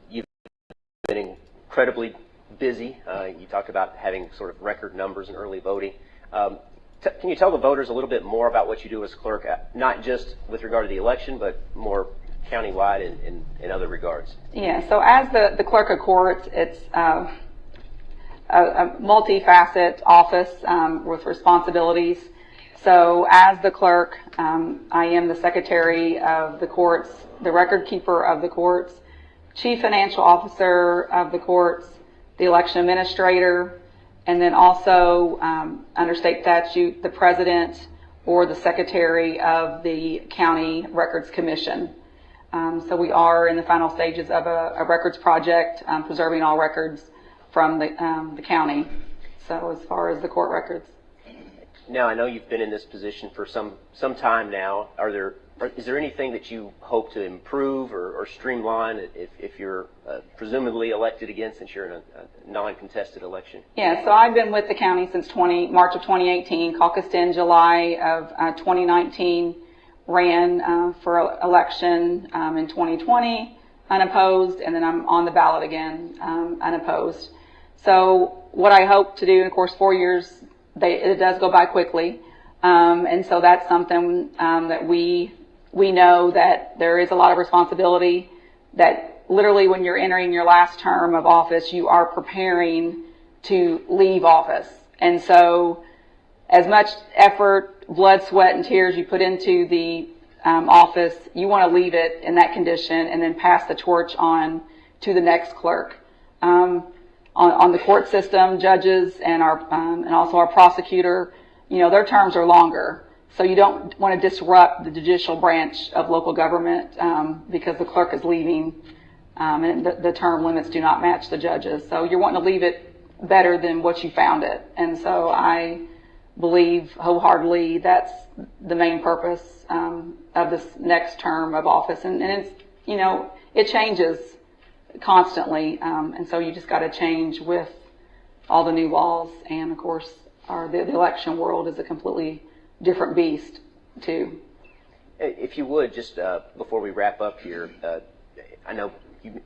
You've been incredibly busy. You talked about having sort of record numbers in early voting. Can you tell the voters a little bit more about what you do as clerk, not just with regard to the election, but more countywide in other regards? Yeah, so as the clerk of courts, it's a multifaceted office with responsibilities. So as the clerk, I am the secretary of the courts, the record keeper of the courts, chief financial officer of the courts, the election administrator, and then also under state statute, the president or the secretary of the county records commission. So we are in the final stages of a records project, preserving all records from the county. So as far as the court records. Now, I know you've been in this position for some time now. Is there anything that you hope to improve or streamline if you're presumably elected again, since you're in a non-contested election? Yeah, so I've been with the county since March of 2018, caucused in July of 2019, ran for election in 2020, unopposed, and then I'm on the ballot again, unopposed. So what I hope to do, and of course 4 years, it does go by quickly, and so that's something that we know that there is a lot of responsibility, that literally when you're entering your last term of office, you are preparing to leave office. And so as much effort, blood, sweat, and tears you put into the office, you want to leave it in that condition and then pass the torch on to the next clerk. On the court system, judges and also our prosecutor, their terms are longer. So you don't want to disrupt the judicial branch of local government because the clerk is leaving, and the term limits do not match the judges. So you're wanting to leave it better than what you found it. And so I believe wholeheartedly that's the main purpose of this next term of office. And it's, it changes constantly, and so you just got to change with all the new laws, and of course the election world is a completely different beast too. If you would, just before we wrap up here, I know you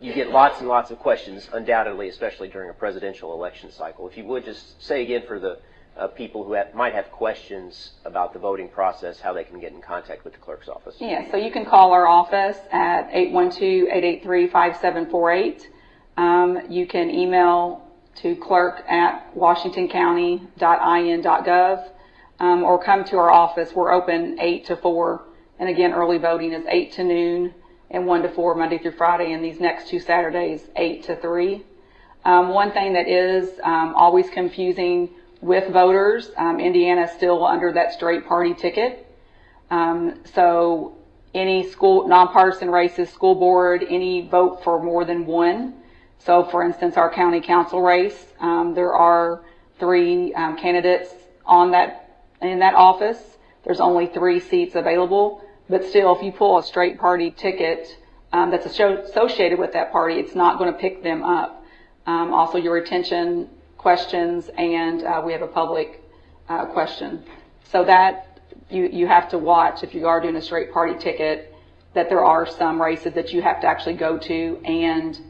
get lots and lots of questions, undoubtedly, especially during a presidential election cycle. If you would just say again for the people who might have questions about the voting process, how they can get in contact with the clerk's office. Yeah, so you can call our office at 812-883-5748. You can email to clerk@washingtoncounty.in.gov or come to our office. We're open 8 to 4, and again, early voting is 8 to noon and 1 to 4 Monday through Friday, and these next 2 Saturdays 8 to 3. One thing that is always confusing with voters, Indiana is still under that straight party ticket. So any school, nonpartisan races, school board, any vote for more than one. So for instance, our county council race, there are 3 candidates in that office. There's only 3 seats available, but still if you pull a straight party ticket that's associated with that party, it's not going to pick them up. Also your retention questions, and we have a public question. So that you have to watch, if you are doing a straight party ticket, that there are some races that you have to actually go to and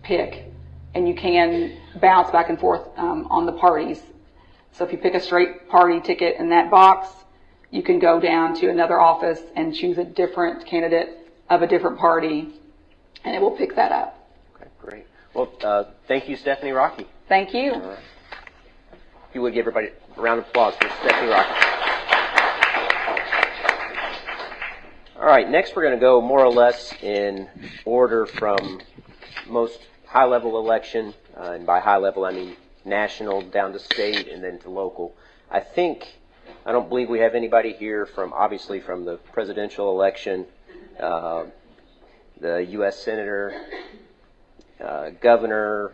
pick, and you can bounce back and forth on the parties. So if you pick a straight party ticket in that box, you can go down to another office and choose a different candidate of a different party, and it will pick that up. Okay, great. Well, thank you, Stephanie Rocky. Thank you. All right. If you would give everybody a round of applause for Stephanie Rocky. All right, next we're going to go more or less in order from most high-level election, and by high-level I mean national down to state and then to local. I don't believe we have anybody here obviously from the presidential election, the U.S. Senator, Governor,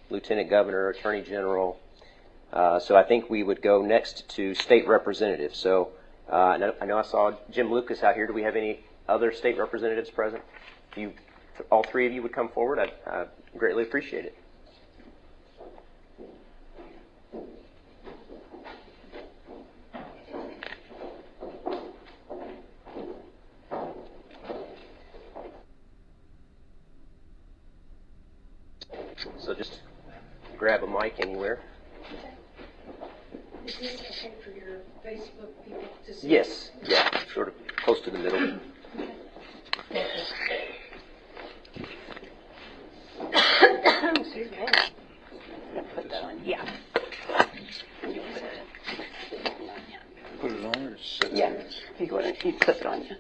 Lieutenant Governor, Attorney General. So I think we would go next to state representatives. So I know I saw Jim Lucas out here. Do we have any other state representatives present? If all 3 of you would come forward, I'd greatly appreciate it. So just grab a mic anywhere. Is this okay for your Facebook people to see? Yes, yeah, sort of close to the middle. Excuse me. Put that on. Yeah. Put it on or set it? Yeah. You go ahead. You clip it on you.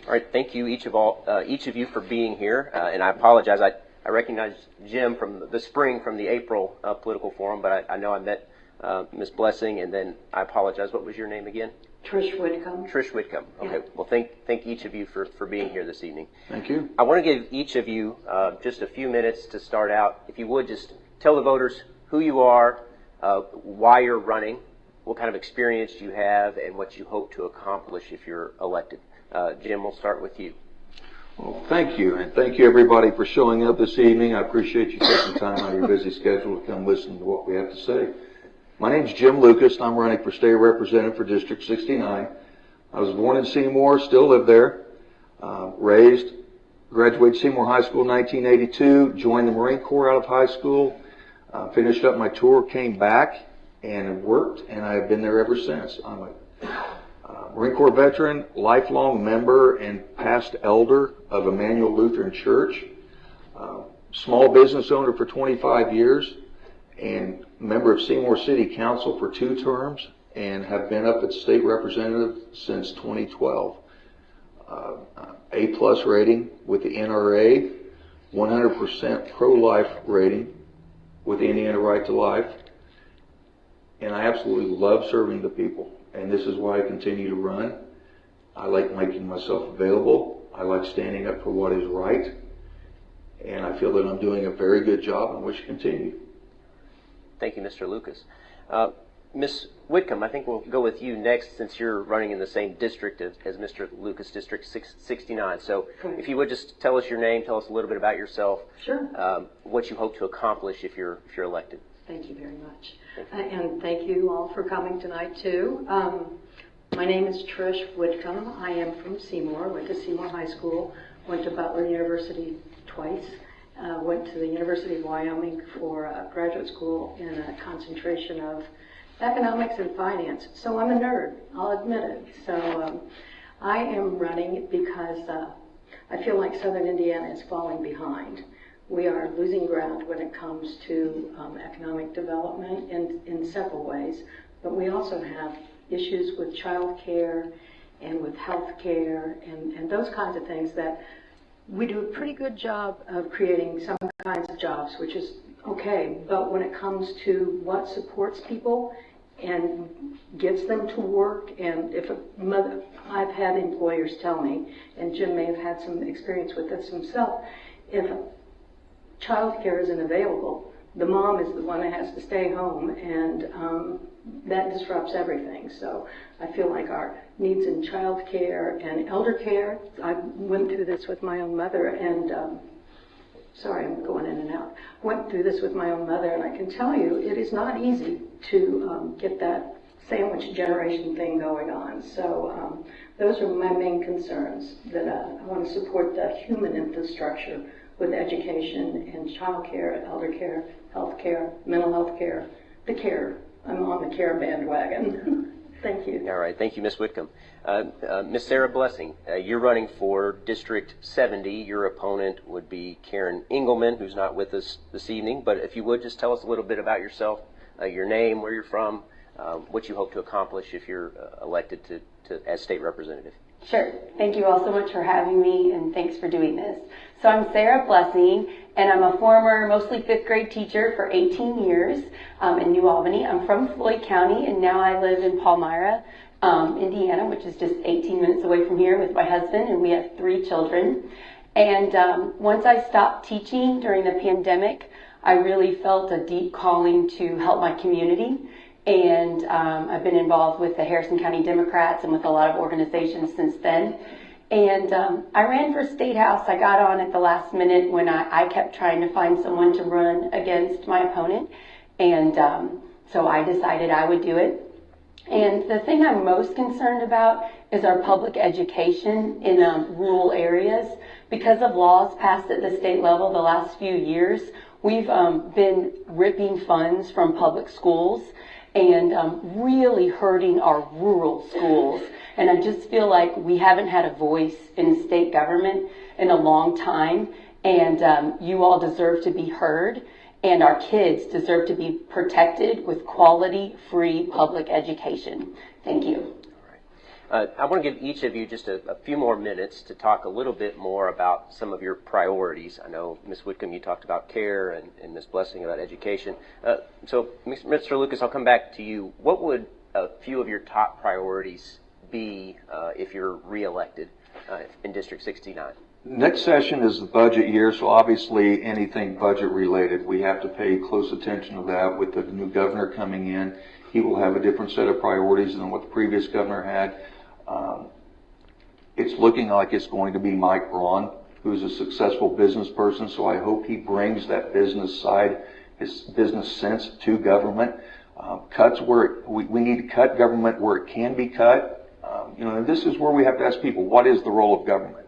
All right, thank you each of you for being here, and I apologize. I recognize Jim from the spring from the April political forum, but I know I met Ms. Blessing, and then I apologize. What was your name again? Trish Whitcomb. Trish Whitcomb. Okay. Yeah. Well, thank each of you for being here this evening. Thank you. I want to give each of you just a few minutes to start out. If you would, just tell the voters who you are, why you're running, what kind of experience you have, and what you hope to accomplish if you're elected. Jim, we'll start with you. Well, thank you, and thank you everybody for showing up this evening. I appreciate you taking time out of your busy schedule to come listen to what we have to say. My name's Jim Lucas, and I'm running for state representative for District 69. I was born in Seymour, still live there, graduated Seymour High School in 1982, joined the Marine Corps out of high school, finished up my tour, came back, and worked, and I've been there ever since. I'm a Marine Corps veteran, lifelong member and past elder of Emmanuel Lutheran Church, small business owner for 25 years, and member of Seymour City Council for 2 terms, and have been up at state representative since 2012. A+ rating with the NRA, 100% pro-life rating with the Indiana Right to Life, and I absolutely love serving the people. And this is why I continue to run. I like making myself available. I like standing up for what is right. And I feel that I'm doing a very good job and wish to continue. Thank you, Mr. Lucas. Ms. Whitcomb, I think we'll go with you next since you're running in the same district as Mr. Lucas, District 69. So if you would just tell us your name, tell us a little bit about yourself, Sure. what you hope to accomplish if you're elected. Thank you very much. And thank you all for coming tonight, too. My name is Trish Whitcomb. I am from Seymour, went to Seymour High School, went to Butler University twice, went to the University of Wyoming for graduate school in a concentration of economics and finance. So I'm a nerd, I'll admit it. So I am running because I feel like Southern Indiana is falling behind. We are losing ground when it comes to economic development in several ways, but we also have issues with child care and with health care and those kinds of things that we do a pretty good job of creating some kinds of jobs, which is okay, but when it comes to what supports people and gets them to work, and if a mother, I've had employers tell me, and Jim may have had some experience with this himself, if child care isn't available, the mom is the one that has to stay home, and that disrupts everything. So I feel like our needs in child care and elder care, I went through this with my own mother, and sorry, I'm going in and out. Went through this with my own mother, and I can tell you it is not easy to get that sandwich generation thing going on. So those are my main concerns, that I want to support the human infrastructure with education and child care, elder care, health care, mental health care, the care. I'm on the care bandwagon. Thank you. All right. Thank you, Ms. Whitcomb. Ms. Sarah Blessing, you're running for District 70. Your opponent would be Karen Engelman, who's not with us this evening. But if you would, just tell us a little bit about yourself, your name, where you're from, what you hope to accomplish if you're elected as state representative. Sure. Thank you all so much for having me, and thanks for doing this. So I'm Sarah Blessing, and I'm a former mostly 5th grade teacher for 18 years in New Albany. I'm from Floyd County, and now I live in Palmyra, Indiana, which is just 18 minutes away from here with my husband, and we have 3 children. And once I stopped teaching during the pandemic, I really felt a deep calling to help my community. And I've been involved with the Harrison County Democrats and with a lot of organizations since then. And I ran for State House. I got on at the last minute when I kept trying to find someone to run against my opponent. And so I decided I would do it. And the thing I'm most concerned about is our public education in rural areas, because of laws passed at the state level the last few years, we've been ripping funds from public schools and really hurting our rural schools. And I just feel like we haven't had a voice in state government in a long time, and you all deserve to be heard, and our kids deserve to be protected with quality, free public education. Thank you. I want to give each of you just a few more minutes to talk a little bit more about some of your priorities. I know, Ms. Whitcomb, you talked about care, and Ms. Blessing about education. So, Mr. Lucas, I'll come back to you. What would a few of your top priorities be if you're reelected in District 69? Next session is the budget year, so obviously anything budget related, we have to pay close attention to that. With the new governor coming in, he will have a different set of priorities than what the previous governor had. It's looking like it's going to be Mike Braun, who's a successful business person, so I hope he brings that business side, his business sense to government. Cuts where we need to cut government where it can be cut. And this is where we have to ask people, what is the role of government?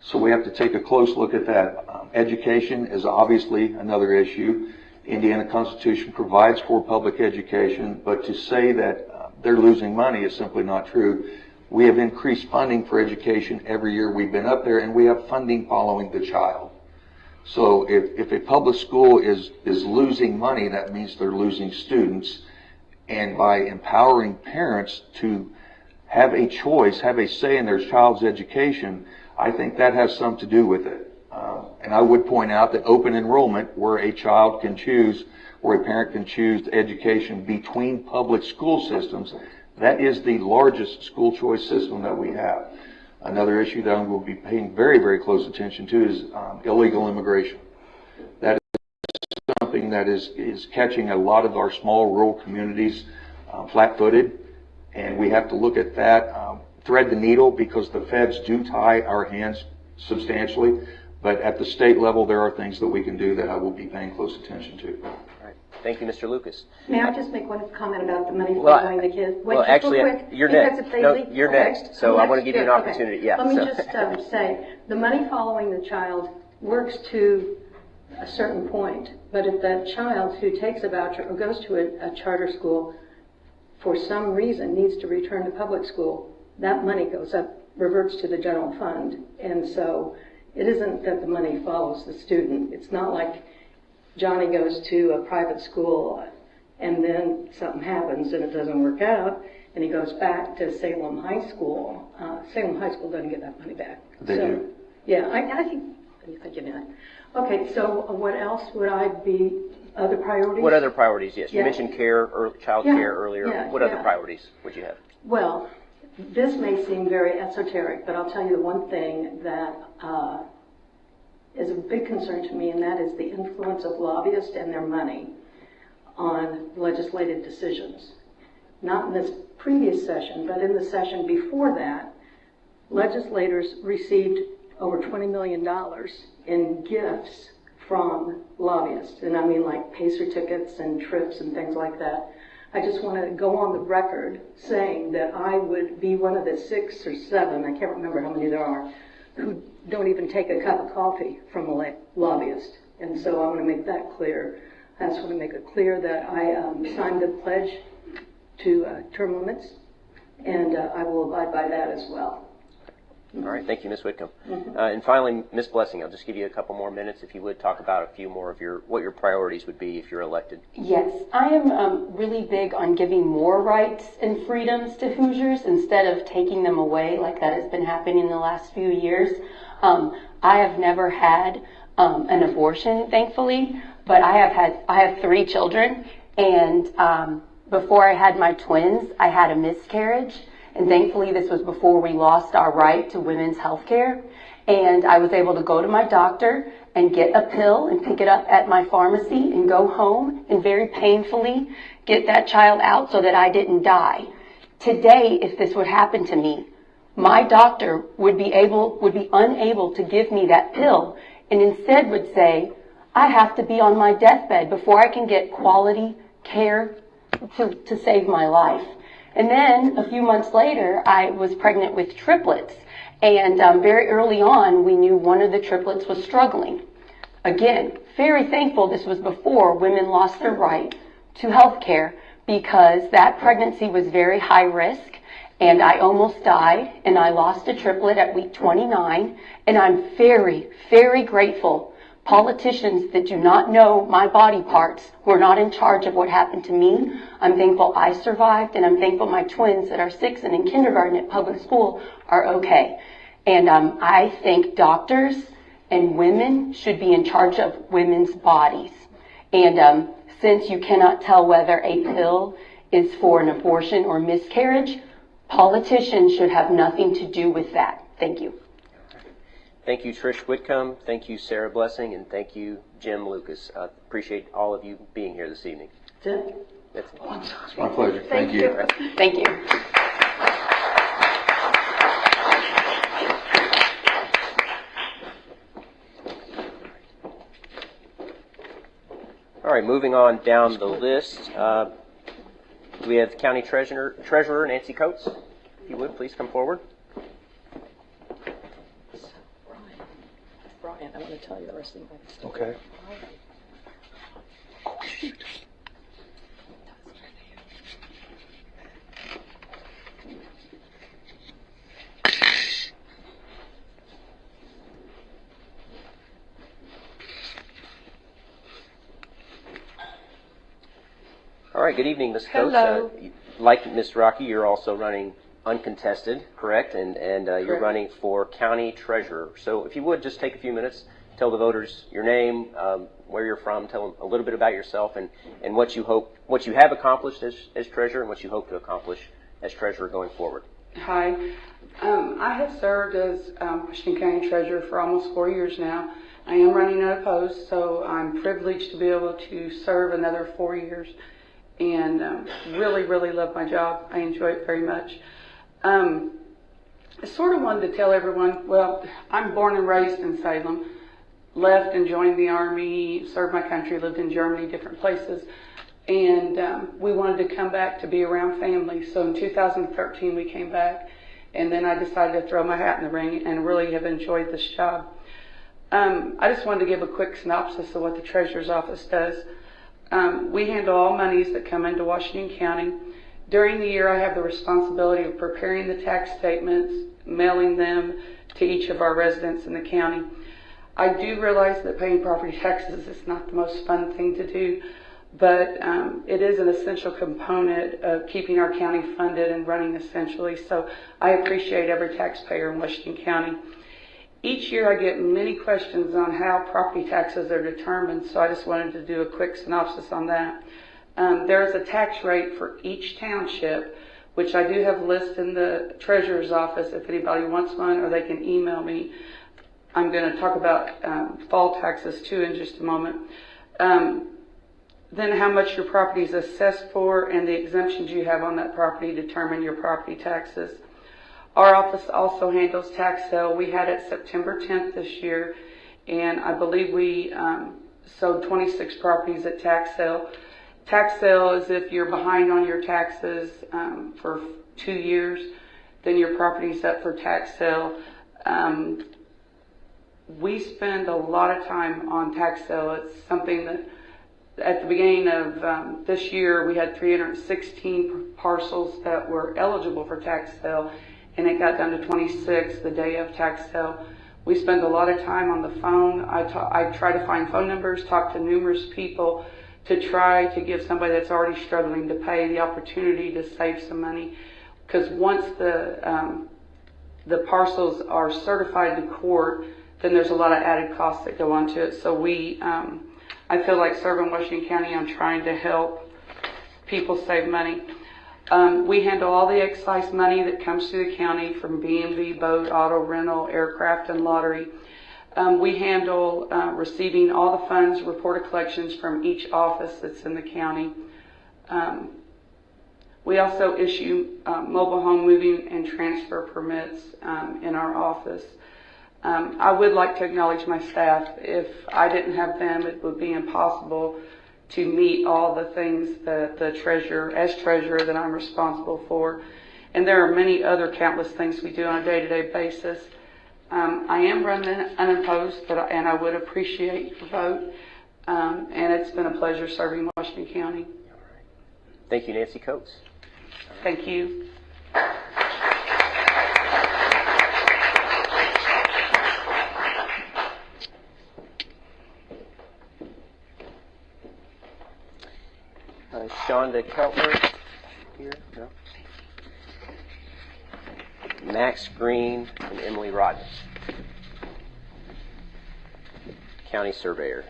So we have to take a close look at that. Education is obviously another issue. Indiana Constitution provides for public education, but to say that they're losing money is simply not true. We have increased funding for education every year we've been up there, and we have funding following the child. So if a public school is losing money, that means they're losing students. And by empowering parents to have a choice, have a say in their child's education, I think that has something to do with it. And I would point out that open enrollment, where a child can choose, where a parent can choose education between public school systems, that is the largest school choice system that we have. Another issue that I will be paying very, very close attention to is illegal immigration. That is something that is catching a lot of our small rural communities flat-footed, and we have to look at that, thread the needle, because the feds do tie our hands substantially, but at the state level there are things that we can do that I will be paying close attention to. All right. Thank you, Mr. Lucas. May I just make one comment about the money following the kids? Wait, Well, just actually, real quick, you're because next. if they No, leave- you're okay. next. So I want to give you an Okay. opportunity. Yeah. Let me so. just say, the money following the child works to a certain point, but if that child who takes a voucher or goes to a charter school for some reason needs to return to public school, that money goes up, reverts to the general fund. And so it isn't that the money follows the student. It's not like Johnny goes to a private school and then something happens and it doesn't work out, and he goes back to Wslm High School. Wslm High School doesn't get that money back. They do. Yeah, I think you know that. Okay, so what else would I be, other priorities? What other priorities? Yes, you Yeah. mentioned care or child Yeah, care earlier. yeah, What other yeah. priorities would you have? Well, this may seem very esoteric, but I'll tell you the one thing that is a big concern to me, and that is the influence of lobbyists and their money on legislative decisions. Not in this previous session, but in the session before that, legislators received over $20 million in gifts from lobbyists. And I mean like pacer tickets and trips and things like that. I just want to go on the record saying that I would be one of the 6 or 7, I can't remember how many there are, who don't even take a cup of coffee from a lobbyist. And so I want to make that clear. I just want to make it clear that I signed the pledge to term limits, and I will abide by that as well. All right, thank you, Ms. Whitcomb. Mm-hmm. And finally, Ms. Blessing, I'll just give you a couple more minutes if you would talk about a few more of what your priorities would be if you're elected. Yes, I am really big on giving more rights and freedoms to Hoosiers instead of taking them away like that has been happening in the last few years. I have never had an abortion, thankfully, but I have 3 children, and before I had my twins, I had a miscarriage. And thankfully, this was before we lost our right to women's health care. And I was able to go to my doctor and get a pill and pick it up at my pharmacy and go home and very painfully get that child out so that I didn't die. Today, if this would happen to me, my doctor would be unable to give me that pill, and instead would say, I have to be on my deathbed before I can get quality care to save my life. And then a few months later, I was pregnant with triplets. And very early on, we knew one of the triplets was struggling. Again, very thankful this was before women lost their right to health care, because that pregnancy was very high risk, and I almost died, and I lost a triplet at week 29, and I'm very, very grateful. Politicians that do not know my body parts were not in charge of what happened to me. I'm thankful I survived, and I'm thankful my twins that are 6 and in kindergarten at public school are okay. And I think doctors and women should be in charge of women's bodies. And since you cannot tell whether a pill is for an abortion or miscarriage, politicians should have nothing to do with that. Thank you. Thank you, Trish Whitcomb. Thank you, Sarah Blessing, and thank you, Jim Lucas. Appreciate all of you being here this evening. That's It's my pleasure. Thank you. Thank you. All right, moving on down the list. We have County Treasurer Nancy Coates. If you would, please come forward. Brian, I'm going to tell you the rest of the Okay. All right, good evening, Ms. Coates. Hello. Like Ms. Rocky, you're also running uncontested, correct? And you're Correct. running for County Treasurer. So if you would, just take a few minutes, tell the voters your name, where you're from, tell them a little bit about yourself, and what you have accomplished as Treasurer and what you hope to accomplish as Treasurer going forward. Hi, I have served as Washington County Treasurer for almost 4 years now. I am running unopposed, so I'm privileged to be able to serve another 4 years, and really love my job. I enjoy it very much. I sort of wanted to tell everyone, well, I'm born and raised in Salem, left and joined the Army, served my country, lived in Germany, different places, and we wanted to come back to be around family. So in 2013 we came back, and then I decided to throw my hat in the ring and really have enjoyed this job. I just wanted to give a quick synopsis of what the Treasurer's Office does. We handle all monies that come into Washington County. During the year, I have the responsibility of preparing the tax statements, mailing them to each of our residents in the county. I do realize that paying property taxes is not the most fun thing to do, but it is an essential component of keeping our county funded and running essentially, so I appreciate every taxpayer in Washington County. Each year I get many questions on how property taxes are determined, so I just wanted to do a quick synopsis on that. There is a tax rate for each township, which I do have listed in the Treasurer's Office if anybody wants one, or they can email me. I'm going to talk about fall taxes too in just a moment. Then how much your property is assessed for and the exemptions you have on that property determine your property taxes. Our office also handles tax sale. We had it September 10th this year, and I believe we sold 26 properties at tax sale. Tax sale is if you're behind on your taxes for 2 years, then your property's up for tax sale. We spend a lot of time on tax sale. It's something that at the beginning of this year, we had 316 parcels that were eligible for tax sale, and it got down to 26 the day of tax sale. We spend a lot of time on the phone. I try to find phone numbers, talk to numerous people to try to give somebody that's already struggling to pay the opportunity to save some money. Because once the parcels are certified to court, then there's a lot of added costs that go onto it. So I feel like serving Washington County, I'm trying to help people save money. We handle all the excise money that comes to the county from B&B, boat, auto rental, aircraft, and lottery. We handle receiving all the funds, reported collections from each office that's in the county. We also issue mobile home moving and transfer permits in our office. I would like to acknowledge my staff. If I didn't have them, it would be impossible to meet all the things that as treasurer that I'm responsible for. And there are many other countless things we do on a day-to-day basis. I am running unopposed, and I would appreciate your vote. And it's been a pleasure serving Washington County. Thank you, Nancy Coates. Thank you. Shonda Keltner here? No. Max Green and Emily Rodman, County Surveyor.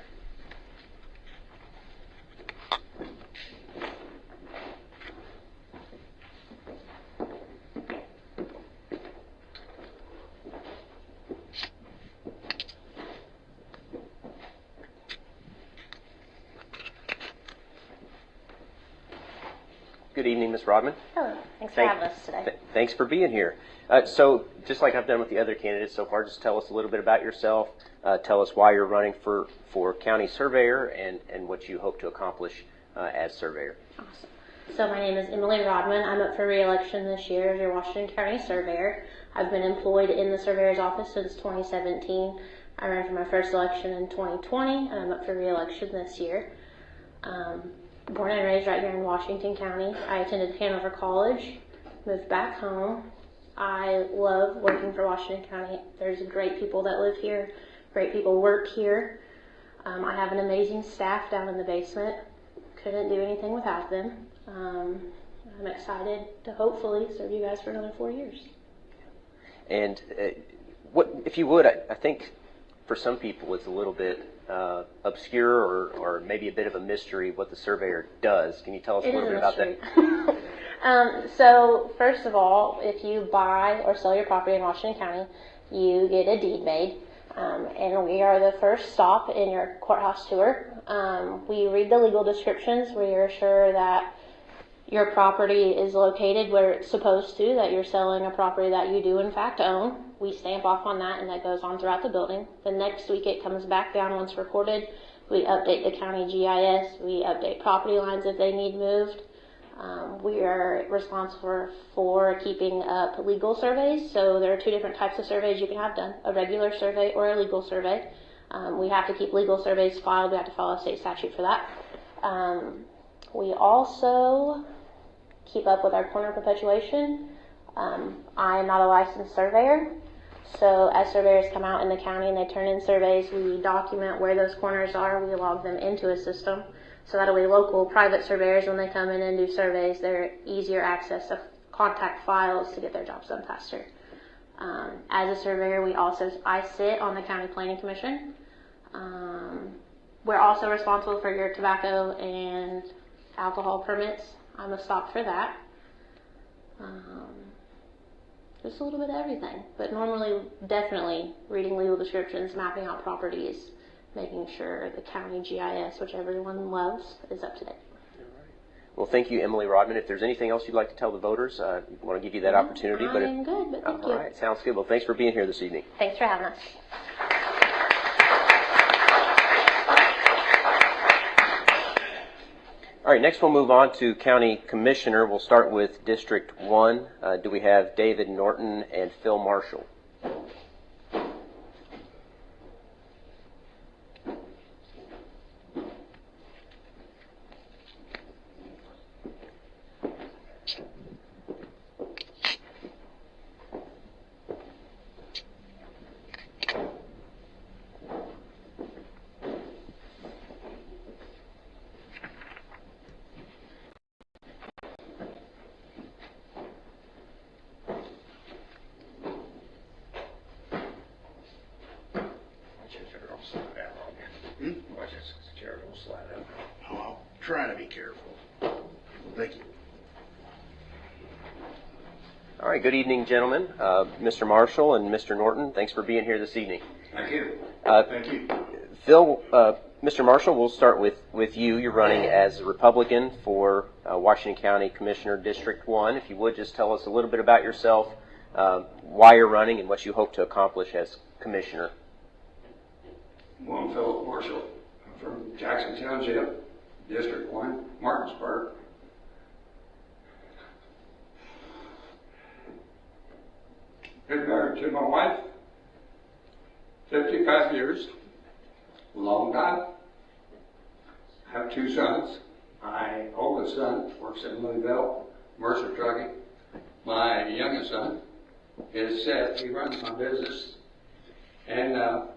Good evening, Ms. Rodman. Hello. Thanks for having us today. Thanks for being here. So, just like I've done with the other candidates so far, just tell us a little bit about yourself. Tell us why you're running for County Surveyor and what you hope to accomplish as Surveyor. Awesome. So my name is Emily Rodman. I'm up for re-election this year as your Washington County Surveyor. I've been employed in the Surveyor's office since 2017. I ran for my first election in 2020, and I'm up for re-election this year. Born and raised right here in Washington County. I attended Hanover College, moved back home. I love working for Washington County. There's great people that live here, great people work here. I have an amazing staff down in the basement. Couldn't do anything without them. I'm excited to hopefully serve you guys for another 4 years. And what, if you would, I think for some people it's a little bit obscure or maybe a bit of a mystery what the surveyor does. Can you tell us a little bit about that? So first of all, if you buy or sell your property in Washington County, you get a deed made. And we are the first stop in your courthouse tour. We read the legal descriptions. We are sure that your property is located where it's supposed to, that you're selling a property that you do in fact own. We stamp off on that, and that goes on throughout the building. The next week it comes back down once recorded. We update the county GIS. We update property lines if they need moved. We are responsible for keeping up legal surveys. So there are two different types of surveys you can have done, a regular survey or a legal survey. We have to keep legal surveys filed. We have to follow a state statute for that. We also keep up with our corner perpetuation. I am not a licensed surveyor. So as surveyors come out in the county and they turn in surveys, we document where those corners are. We log them into a system. So that way local private surveyors, when they come in and do surveys, they're easier access to contact files to get their jobs done faster. As a surveyor, I sit on the County Planning Commission. We're also responsible for your tobacco and alcohol permits. I'm a stop for that. Just a little bit of everything, but normally definitely reading legal descriptions, mapping out properties, making sure the county GIS, which everyone loves, is up to date. Well, thank you, Emily Rodman. If there's anything else you'd like to tell the voters, I want to give you that opportunity. I'm good, but thank you. All right, sounds good. Well, thanks for being here this evening. Thanks for having us. All right, next we'll move on to County Commissioner. We'll start with District 1. Do we have David Norton and Phil Marshall? Trying to be careful. Thank you. All right, good evening, gentlemen. Mr. Marshall and Mr. Norton, thanks for being here this evening. Thank you. Thank you. Phil, Mr. Marshall, we'll start with you. You're running as a Republican for Washington County Commissioner District 1. If you would just tell us a little bit about yourself, why you're running, and what you hope to accomplish as Commissioner. Well, I'm Philip Marshall. I'm from Jackson Township, District 1, Martinsburg. to my wife, 55 years, long time. I have 2 sons. My oldest son works in Louisville, Mercer Trucking. My youngest son is Seth. He runs my business. And I'm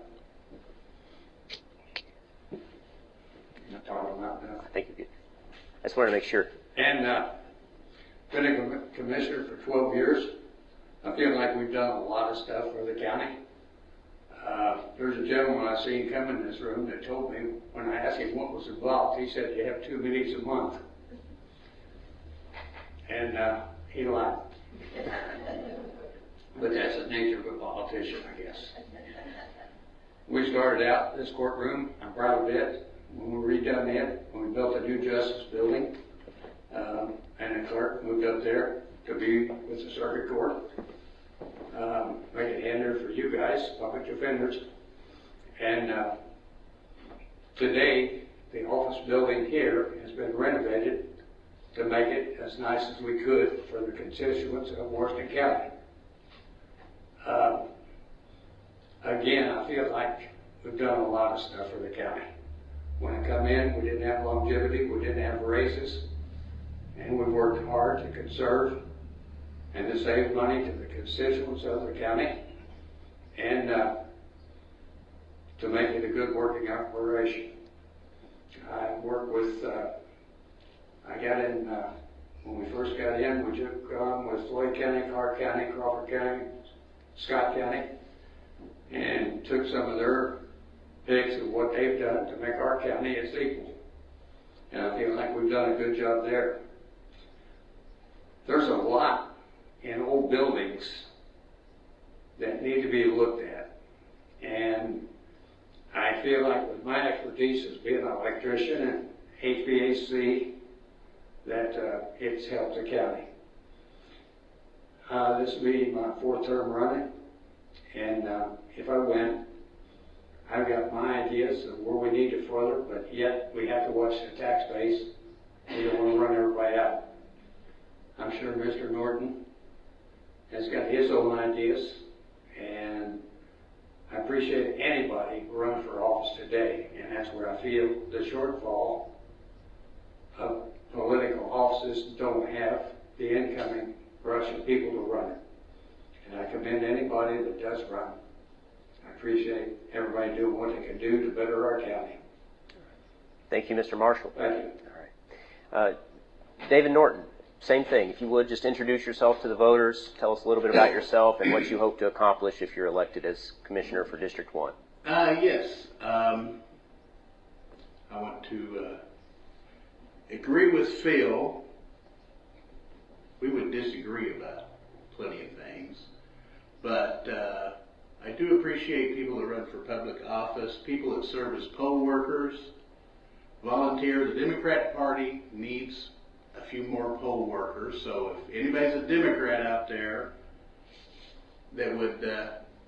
not talking about that. I think you're good. I just wanted to make sure. And been a commissioner for 12 years. I feel like we've done a lot of stuff for the county. There's a gentleman I seen come in this room that told me, when I asked him what was involved, he said you have 2 meetings a month. And he lied. But that's the nature of a politician, I guess. We started out this courtroom, I'm proud of it, when we redone it, when we built a new justice building, and the clerk moved up there to be with the circuit court. Make it handier for you guys, public defenders. And today, the office building here has been renovated to make it as nice as we could for the constituents of Washington County. Again, I feel like we've done a lot of stuff for the county. When I come in, we didn't have longevity, we didn't have raises, and we've worked hard to conserve and to save money to the constituents of the county, and to make it a good working operation. I work with, I got in, when we first got in, we took on with Floyd County, Clark County, Crawford County, Scott County, and took some of their picks of what they've done to make our county its equal. And I feel like we've done a good job there. There's a lot in old buildings that need to be looked at. And I feel like with my expertise as being an electrician and HVAC, that it's helped the county. This will be my 4th term running, and if I win, I've got my ideas of where we need to further, but yet we have to watch the tax base. We don't want to run everybody out. I'm sure Mr. Norton has got his own ideas, and I appreciate anybody running for office today, and that's where I feel the shortfall of political offices don't have the incoming rush of people to run it. And I commend anybody that does run. I appreciate everybody doing what they can do to better our county. Thank you, Mr. Marshall. Thank you. All right. David Norton, same thing. If you would, just introduce yourself to the voters. Tell us a little bit about yourself and what you hope to accomplish if you're elected as Commissioner for District 1. Yes. I want to agree with Phil. We would disagree about plenty of things, but I do appreciate people that run for public office, people that serve as poll workers, volunteer. The Democrat Party needs a few more poll workers, so if anybody's a Democrat out there that would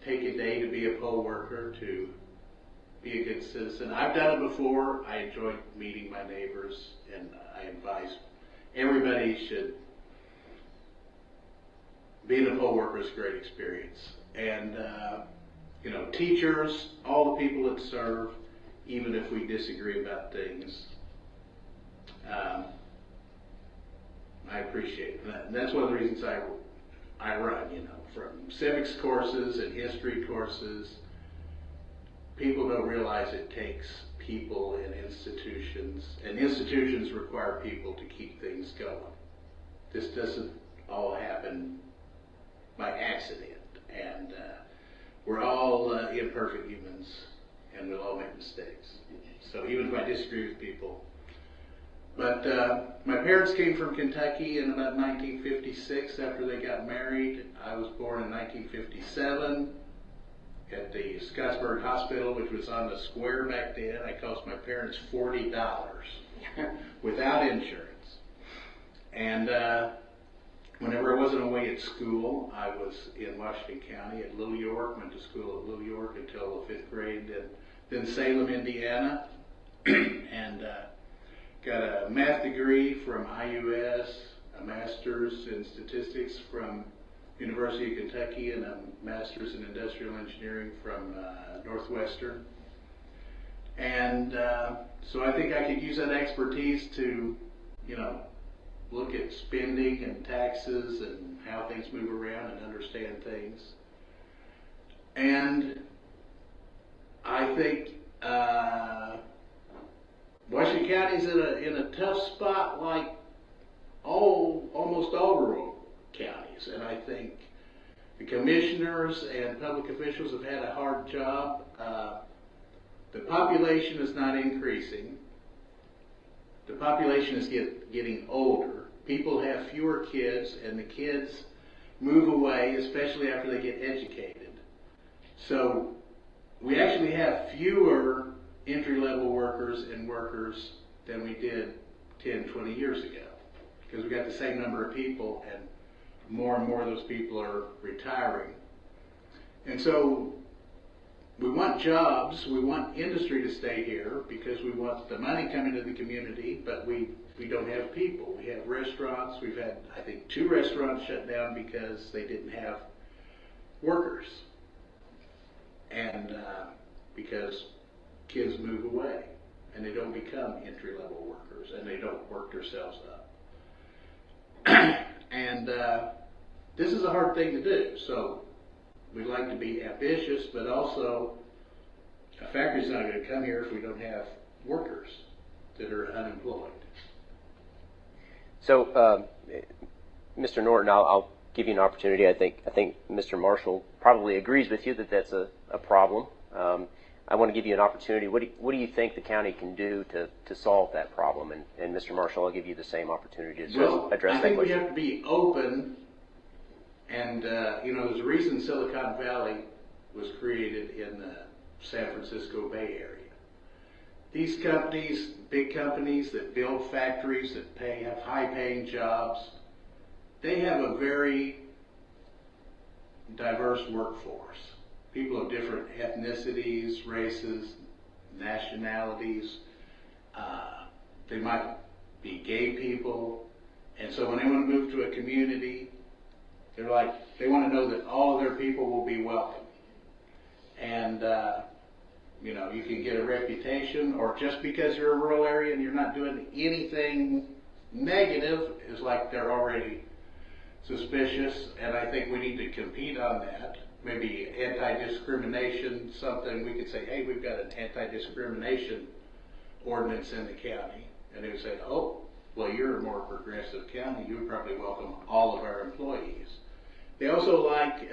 take a day to be a poll worker, to be a good citizen. I've done it before. I enjoy meeting my neighbors, and I advise everybody should. Being a poll worker is a great experience. And, you know, teachers, all the people that serve, even if we disagree about things, I appreciate it. And that's one of the reasons I run, you know, from civics courses and history courses. People don't realize it takes people and institutions require people to keep things going. This doesn't all happen by accident, and we're all imperfect humans, and we'll all make mistakes. So even if I disagree with people, but my parents came from Kentucky in about 1956 after they got married. I was born in 1957 at the Scottsburg Hospital, which was on the square back then. I cost my parents $40 without insurance. And whenever I wasn't away at school, I was in Washington County at Little York, went to school at Little York until the 5th grade, then Salem, Indiana, and got a math degree from IUS, a master's in statistics from University of Kentucky, and a master's in industrial engineering from Northwestern. And so I think I could use that expertise to, look at spending and taxes and how things move around and understand things. And I think Washington County's in a tough spot like almost all rural counties. And I think the commissioners and public officials have had a hard job. The population is not increasing. The population is getting older. People have fewer kids, and the kids move away, especially after they get educated. So we actually have fewer entry-level workers and workers than we did 10, 20 years ago, because we got the same number of people, and more of those people are retiring. And so we want jobs, we want industry to stay here because we want the money coming to the community, but we don't have people. We have restaurants. We've had, I think, 2 restaurants shut down because they didn't have workers. And because kids move away and they don't become entry-level workers and they don't work themselves up. And this is a hard thing to do. So we like to be ambitious, but also a factory's not going to come here if we don't have workers that are unemployed. So, Mr. Norton, I'll give you an opportunity. I think Mr. Marshall probably agrees with you that that's a problem. I want to give you an opportunity. What do you think the county can do to solve that problem? And Mr. Marshall, I'll give you the same opportunity to address that question. I think we have to be open. And, there's a reason Silicon Valley was created in the San Francisco Bay Area. These companies, big companies that build factories that have high-paying jobs, they have a very diverse workforce. People of different ethnicities, races, nationalities. They might be gay people. And so when they want to move to a community, they want to know that all of their people will be welcome. And, you can get a reputation, or just because you're a rural area and you're not doing anything negative, is like they're already suspicious. And I think we need to compete on that. Maybe anti-discrimination, something we could say, hey, we've got an anti-discrimination ordinance in the county. And they would say, oh, well, you're a more progressive county. You would probably welcome all of our employees. They also like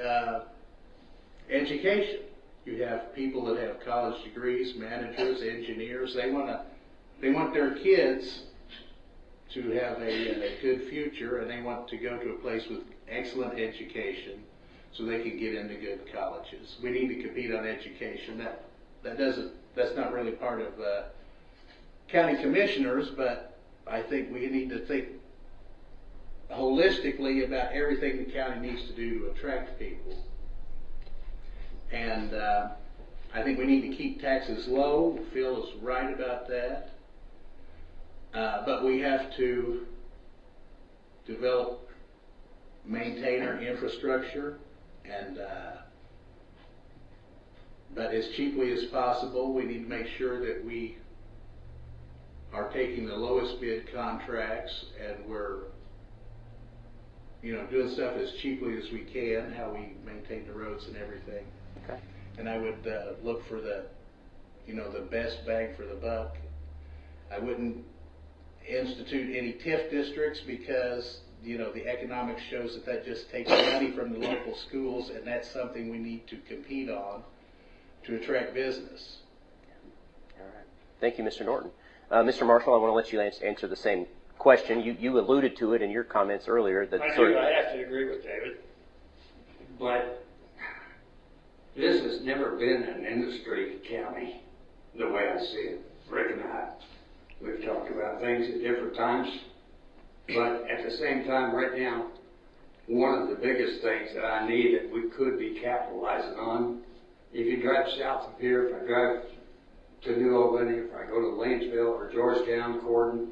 education. You have people that have college degrees, managers, engineers. They want their kids to have a good future, and they want to go to a place with excellent education so they can get into good colleges. We need to compete on education. That's not really part of county commissioners, but I think we need to think holistically about everything the county needs to do to attract people. And I think we need to keep taxes low. Phil is right about that. But we have to develop, maintain our infrastructure, and but as cheaply as possible. We need to make sure that we are taking the lowest bid contracts, and we're doing stuff as cheaply as we can, how we maintain the roads and everything. Okay. And I would look for the best bang for the buck. I wouldn't institute any TIF districts because, the economics shows that just takes money from the local schools, and that's something we need to compete on to attract business. All right. Thank you, Mr. Norton. Mr. Marshall, I want to let you answer the same question. You alluded to it in your comments earlier. I have to agree with David. But this has never been an industry county the way I see it. Rick and I, we've talked about things at different times. But at the same time, right now, one of the biggest things that I need that we could be capitalizing on, if you drive south of here, if I drive to New Albany, if I go to Lanesville or Georgetown, Corden,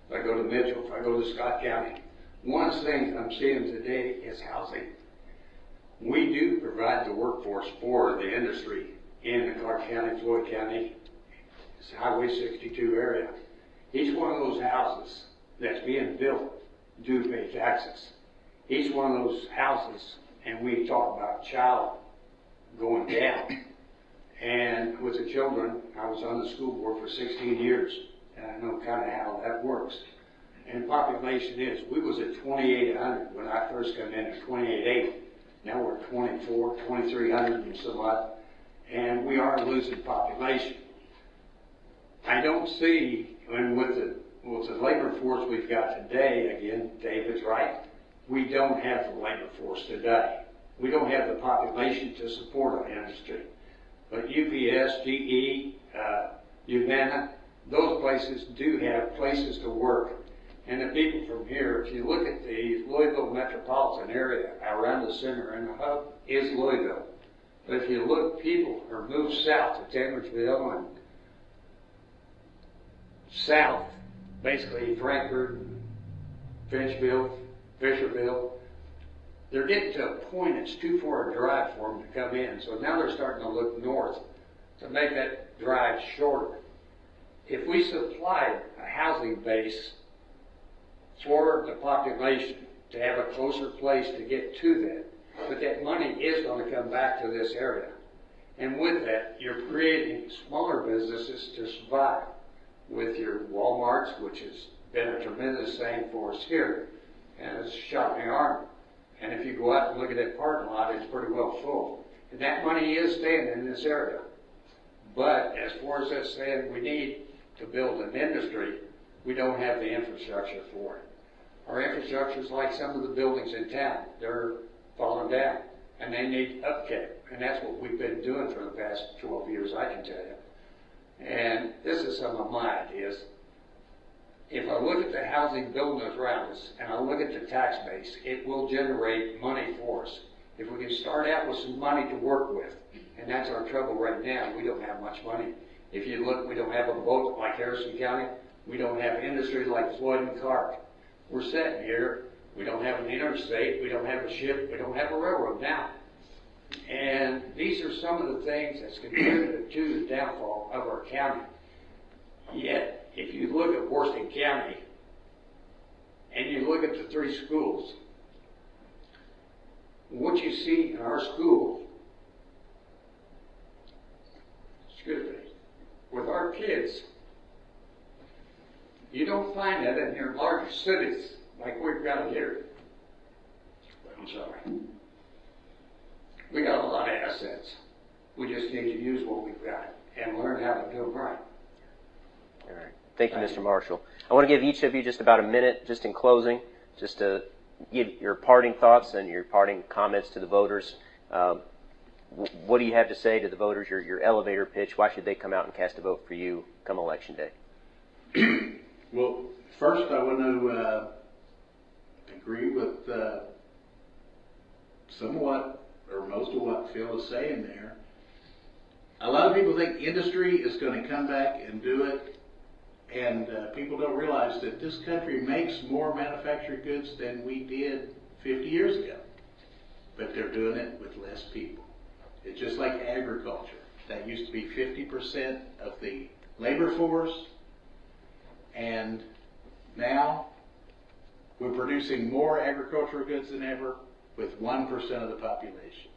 if I go to Mitchell, if I go to Scott County, one of the things I'm seeing today is housing. We do provide the workforce for the industry in the Clark County, Floyd County, Highway 62 area. Each one of those houses that's being built do pay taxes. Each one of those houses, and we talk about child going down. And with the children, I was on the school board for 16 years, and I know kind of how that works. And population is, we was at 2,800 when I first came in at 2,880. Now we're 2,300 and so on, and we are losing population. I don't see, and with the labor force we've got today, again, David's right, we don't have the labor force today. We don't have the population to support our industry. But UPS, GE, Humana, those places do have places to work. And the people from here, if you look at the Louisville metropolitan area, around the center and the hub is Louisville. But if you look, people are moved south to Tamarsville and south, basically Frankfort, Finchville, Fisherville. They're getting to a point it's too far a drive for them to come in. So now they're starting to look north to make that drive shorter. If we supplied a housing base for the population to have a closer place to get to that, but that money is going to come back to this area. And with that, you're creating smaller businesses to survive with your Walmarts, which has been a tremendous thing for us here, and it's shot in the arm. And if you go out and look at that parking lot, it's pretty well full. And that money is staying in this area. But as far as us saying we need to build an industry, we don't have the infrastructure for it. Our infrastructure is like some of the buildings in town. They're falling down, and they need upkeep. And that's what we've been doing for the past 12 years, I can tell you. And this is some of my ideas. If I look at the housing building around us, and I look at the tax base, it will generate money for us. If we can start out with some money to work with, and that's our trouble right now, we don't have much money. If you look, we don't have a boat like Harrison County. We don't have industry like Floyd and Clark. We're sitting here, we don't have an interstate, we don't have a ship, we don't have a railroad now. And these are some of the things that's contributed to the downfall of our county. Yet, if you look at Washington County, and you look at the 3 schools, what you see in our school, excuse me, with our kids, you don't find that in your larger cities like we've got here. I'm sorry. We got a lot of assets. We just need to use what we've got and learn how to do them right. All right. Thank you, Mr. Marshall. I want to give each of you just about a minute, just in closing, just to give your parting thoughts and your parting comments to the voters. What do you have to say to the voters, your elevator pitch? Why should they come out and cast a vote for you come Election Day? Well, first I want to agree with somewhat, or most of what Phil is saying there. A lot of people think industry is going to come back and do it, and people don't realize that this country makes more manufactured goods than we did 50 years ago, but they're doing it with less people. It's just like agriculture. That used to be 50% of the labor force, and now we're producing more agricultural goods than ever with 1% of the population.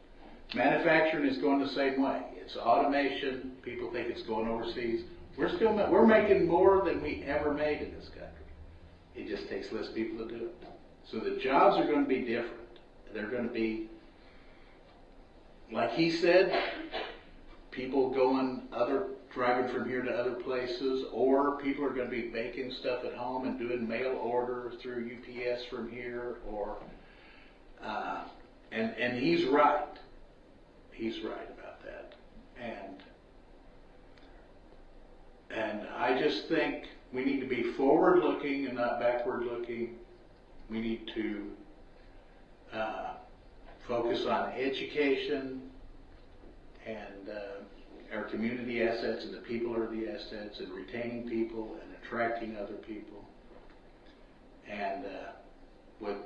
Manufacturing is going the same way. It's automation. People think it's going overseas. We're making more than we ever made in this country. It just takes less people to do it. So the jobs are going to be different. They're going to be, like he said, people driving from here to other places, or people are going to be baking stuff at home and doing mail order through UPS from here, or and he's right. He's right about that. And I just think we need to be forward-looking and not backward-looking. We need to focus on education and our community assets, and the people are the assets, and retaining people and attracting other people. And with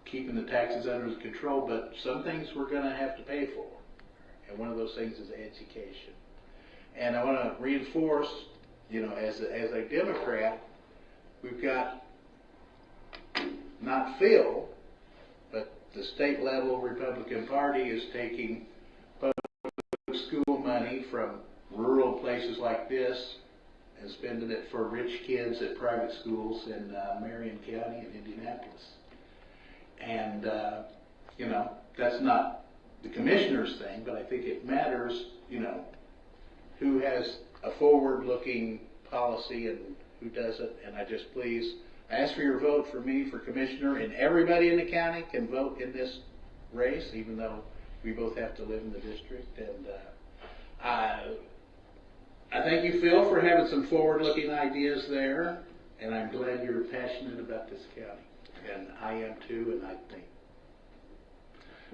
keeping the taxes under control, but some things we're going to have to pay for. And one of those things is education. And I want to reinforce, you know, as a Democrat, we've got not Phil, but the state level Republican Party is taking public school money from rural places like this and spending it for rich kids at private schools in Marion County and Indianapolis. And, you know, that's not the commissioner's thing, but I think it matters, you know, who has a forward-looking policy and who doesn't. And I just please ask for your vote for me for commissioner, and everybody in the county can vote in this race, even though we both have to live in the district. And I thank you, Phil, for having some forward-looking ideas there, and I'm glad you're passionate about this county. And I am too, and I think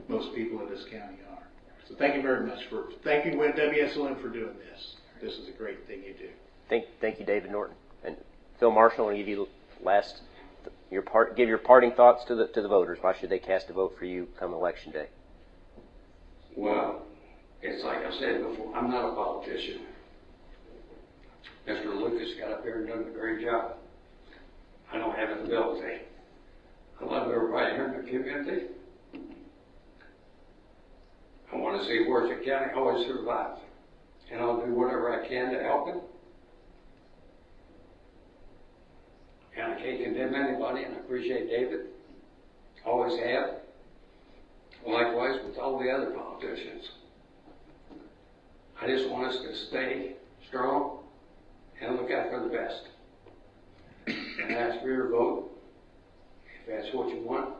most people in this county are. So thank you very much thank you, WSLM, for doing this. This is a great thing you do. Thank you, David Norton. And Phil Marshall, I want to give you give your parting thoughts to the voters. Why should they cast a vote for you come election day? Well, it's like I said before, I'm not a politician. Mr. Lucas got up here and done a great job. I don't have an ability. I love everybody here in the community. I want to see Worcester County always survive. And I'll do whatever I can to help it. And I can't condemn anybody, and I appreciate David. Always have. Likewise with all the other politicians. I just want us to stay strong and look out for the best. And ask for your vote. If that's what you want.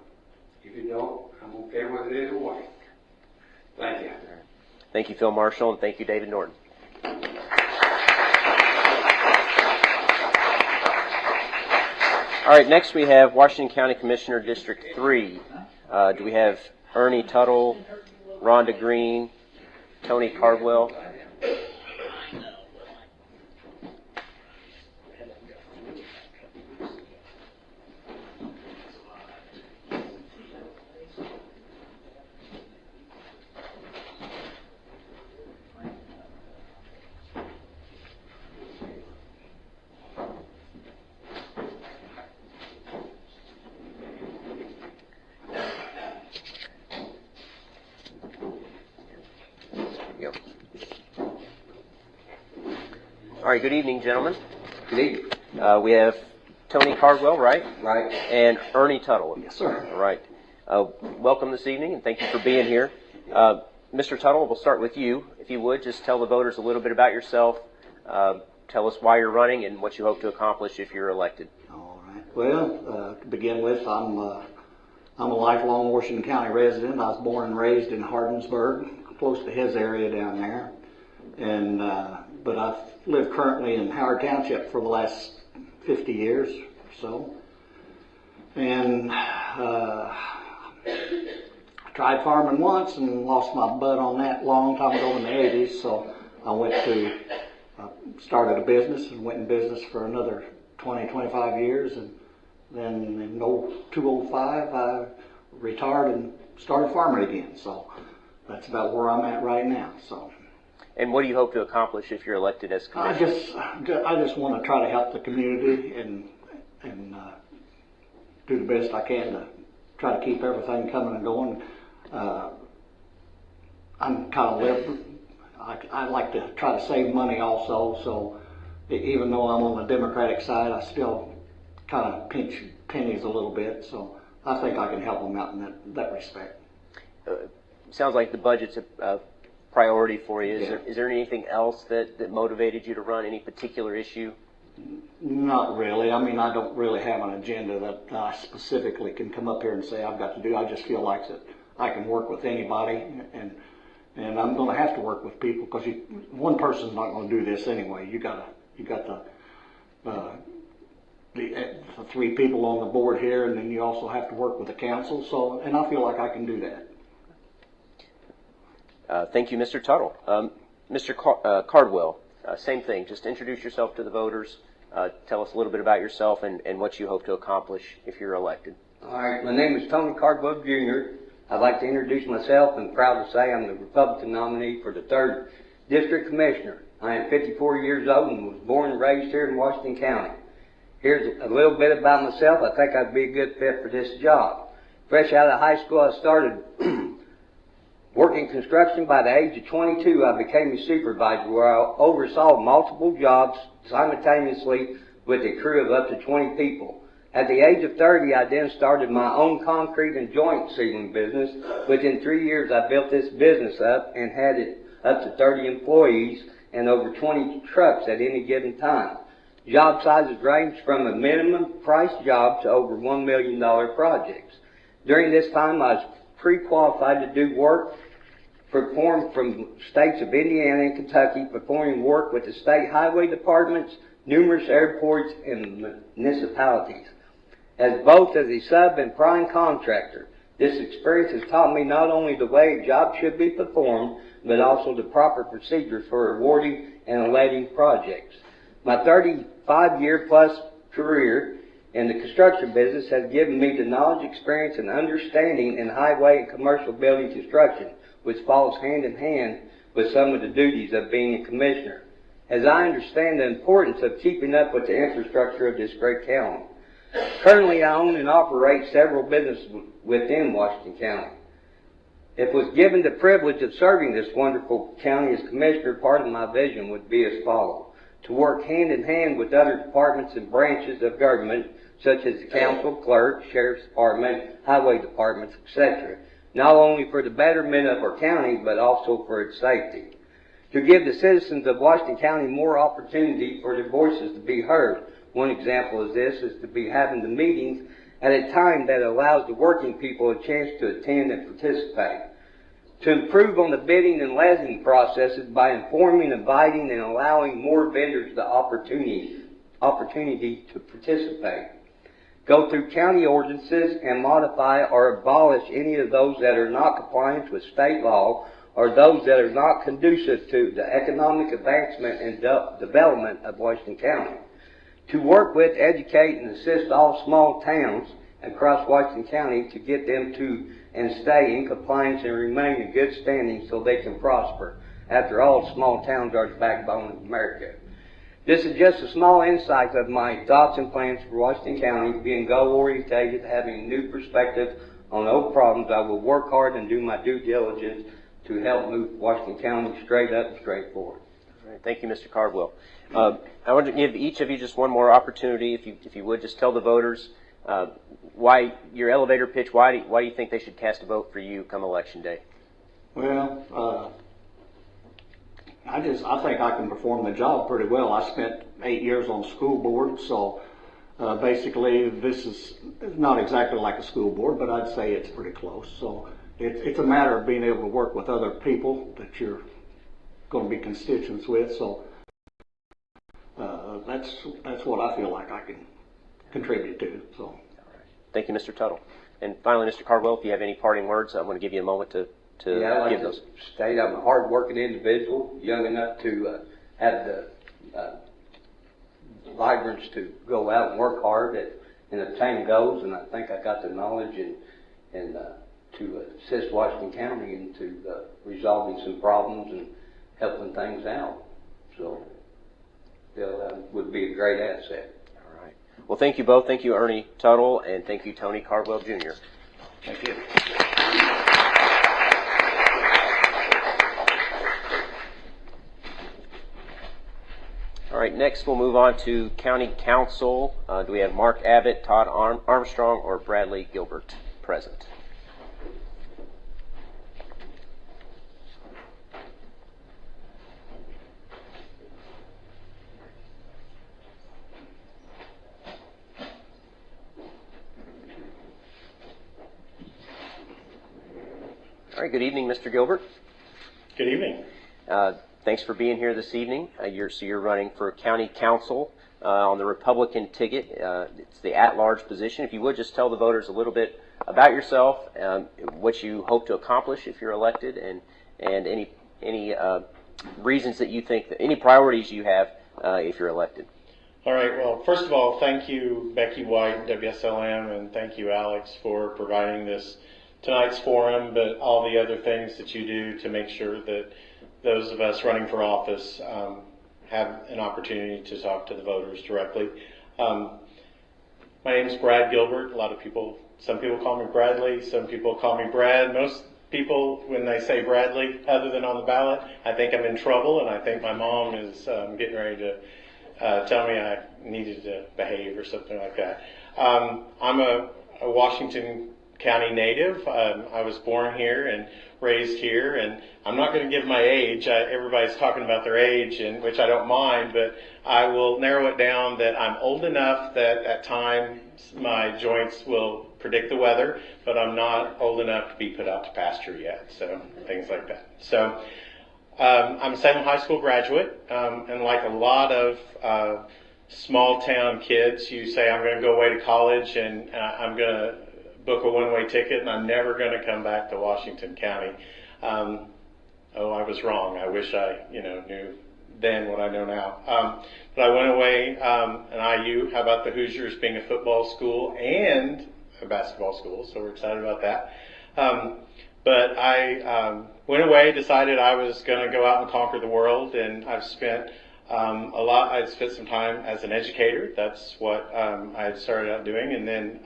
If you don't, I'm okay with it either way. Thank you. Thank you, Phil Marshall, and thank you, David Norton. All right, next we have Washington County Commissioner District 3. Do we have Ernie Tuttle, Rhonda Green, Tony Cardwell? All right, good evening, gentlemen. Good evening. We have Tony Cardwell, right? Right. And Ernie Tuttle. Yes, sir. All right. Welcome this evening, and thank you for being here. Mr. Tuttle, we'll start with you. If you would, just tell the voters a little bit about yourself. Tell us why you're running and what you hope to accomplish if you're elected. All right. Well, to begin with, I'm a lifelong Washington County resident. I was born and raised in Hardinsburg, close to his area down there. And but I've lived currently in Howard Township for the last 50 years or so. And I tried farming once and lost my butt on that long time ago in the 80s. So I went to started a business and went in business for another 20, 25 years. And then in 2005, I retired and started farming again. So that's about where I'm at right now. So. And what do you hope to accomplish if you're elected as commissioner? I just want to try to help the community and do the best I can to try to keep everything coming and going. I'm kind of liberal. I like to try to save money also. So even though I'm on the Democratic side, I still kind of pinch pennies a little bit. So I think I can help them out in that respect. Sounds like the budget's a priority for you. Yeah. Is there anything else that motivated you to run? Any particular issue? Not really. I mean, I don't really have an agenda that I specifically can come up here and say I've got to do. I just feel like that I can work with anybody, and I'm going to have to work with people because one person's not going to do this anyway. You got the 3 people on the board here, and then you also have to work with the council. So, and I feel like I can do that. Thank you, Mr. Tuttle. Mr. Cardwell, same thing. Just introduce yourself to the voters. Tell us a little bit about yourself and what you hope to accomplish if you're elected. All right, my name is Tony Cardwell Jr. I'd like to introduce myself and proud to say I'm the Republican nominee for the 3rd District Commissioner. I am 54 years old and was born and raised here in Washington County. Here's a little bit about myself. I think I'd be a good fit for this job. Fresh out of high school, I started working construction. By the age of 22, I became a supervisor where I oversaw multiple jobs simultaneously with a crew of up to 20 people. At the age of 30, I then started my own concrete and joint sealing business. Within 3 years, I built this business up and had it up to 30 employees and over 20 trucks at any given time. Job sizes range from a minimum price job to over $1 million projects. During this time, I was pre-qualified to do work performed from states of Indiana and Kentucky, performing work with the state highway departments, numerous airports, and municipalities. As both as a sub and prime contractor, this experience has taught me not only the way a job should be performed, but also the proper procedures for awarding and letting projects. My 35-year-plus career in the construction business has given me the knowledge, experience, and understanding in highway and commercial building construction, which falls hand in hand with some of the duties of being a commissioner, as I understand the importance of keeping up with the infrastructure of this great county. Currently, I own and operate several businesses within Washington County. If was given the privilege of serving this wonderful county as commissioner, part of my vision would be as follows: to work hand in hand with other departments and branches of government, such as the council, clerk, sheriff's department, highway departments, etc., not only for the betterment of our county, but also for its safety. To give the citizens of Washington County more opportunity for their voices to be heard. One example of this is to be having the meetings at a time that allows the working people a chance to attend and participate. To improve on the bidding and letting processes by informing, inviting, and allowing more vendors the opportunity to participate. Go through county ordinances and modify or abolish any of those that are not compliant with state law or those that are not conducive to the economic advancement and development of Washington County. To work with, educate, and assist all small towns across Washington County to get them to and stay in compliance and remain in good standing so they can prosper. After all, small towns are the backbone of America. This is just a small insight of my thoughts and plans for Washington County. Being goal-orientated, having a new perspective on old problems, I will work hard and do my due diligence to help move Washington County straight up and straight forward. All right, thank you, Mr. Cardwell. I want to give each of you just one more opportunity. If you would, just tell the voters why your elevator pitch. Why do you think they should cast a vote for you come Election Day? Well, I think I can perform the job pretty well. I spent 8 years on the school board, so basically this is not exactly like a school board, but I'd say it's pretty close. So it's a matter of being able to work with other people that you're going to be constituents with. So that's what I feel like I can contribute to. So. All right. Thank you, Mr. Tuttle. And finally, Mr. Cardwell, if you have any parting words, I want to give you a moment to give those. State I'm a hard-working individual, young enough to have the vibrance to go out and work hard and obtain goals, and I think I got the knowledge and to assist Washington County into resolving some problems and helping things out. So would be a great asset. All right. Well, thank you both. Thank you, Ernie Tuttle, and thank you, Tony Cardwell Jr. Thank you. All right, next we'll move on to County Council. Do we have Mark Abbott, Todd Armstrong, or Bradley Gilbert present? All right, good evening, Mr. Gilbert. Good evening. Thanks for being here this evening. You're running for County Council on the Republican ticket. It's the at-large position. If you would just tell the voters a little bit about yourself, what you hope to accomplish if you're elected, and any reasons that you think, any priorities you have if you're elected. All right, well, first of all, thank you, Becky White, WSLM, and thank you, Alex, for providing tonight's forum, but all the other things that you do to make sure that those of us running for office have an opportunity to talk to the voters directly. My name is Brad Gilbert. Some people call me Bradley, some people call me Brad. Most people, when they say Bradley, other than on the ballot, I think I'm in trouble, and I think my mom is getting ready to tell me I needed to behave or something like that. I'm a Washington County native. I was born here and raised here, and I'm not going to give my age. Everybody's talking about their age, which I don't mind, but I will narrow it down that I'm old enough that at times my joints will predict the weather, but I'm not old enough to be put out to pasture yet, so things like that. So I'm a Salem High School graduate, and like a lot of small town kids, you say, I'm going to go away to college and I'm going to book a one-way ticket and I'm never going to come back to Washington County. I was wrong. I wish I knew then what I know now. But I went away, an IU, how about the Hoosiers being a football school and a basketball school, so we're excited about that. But I went away, decided I was going to go out and conquer the world, and I've spent I'd spent some time as an educator. That's what I had started out doing, and then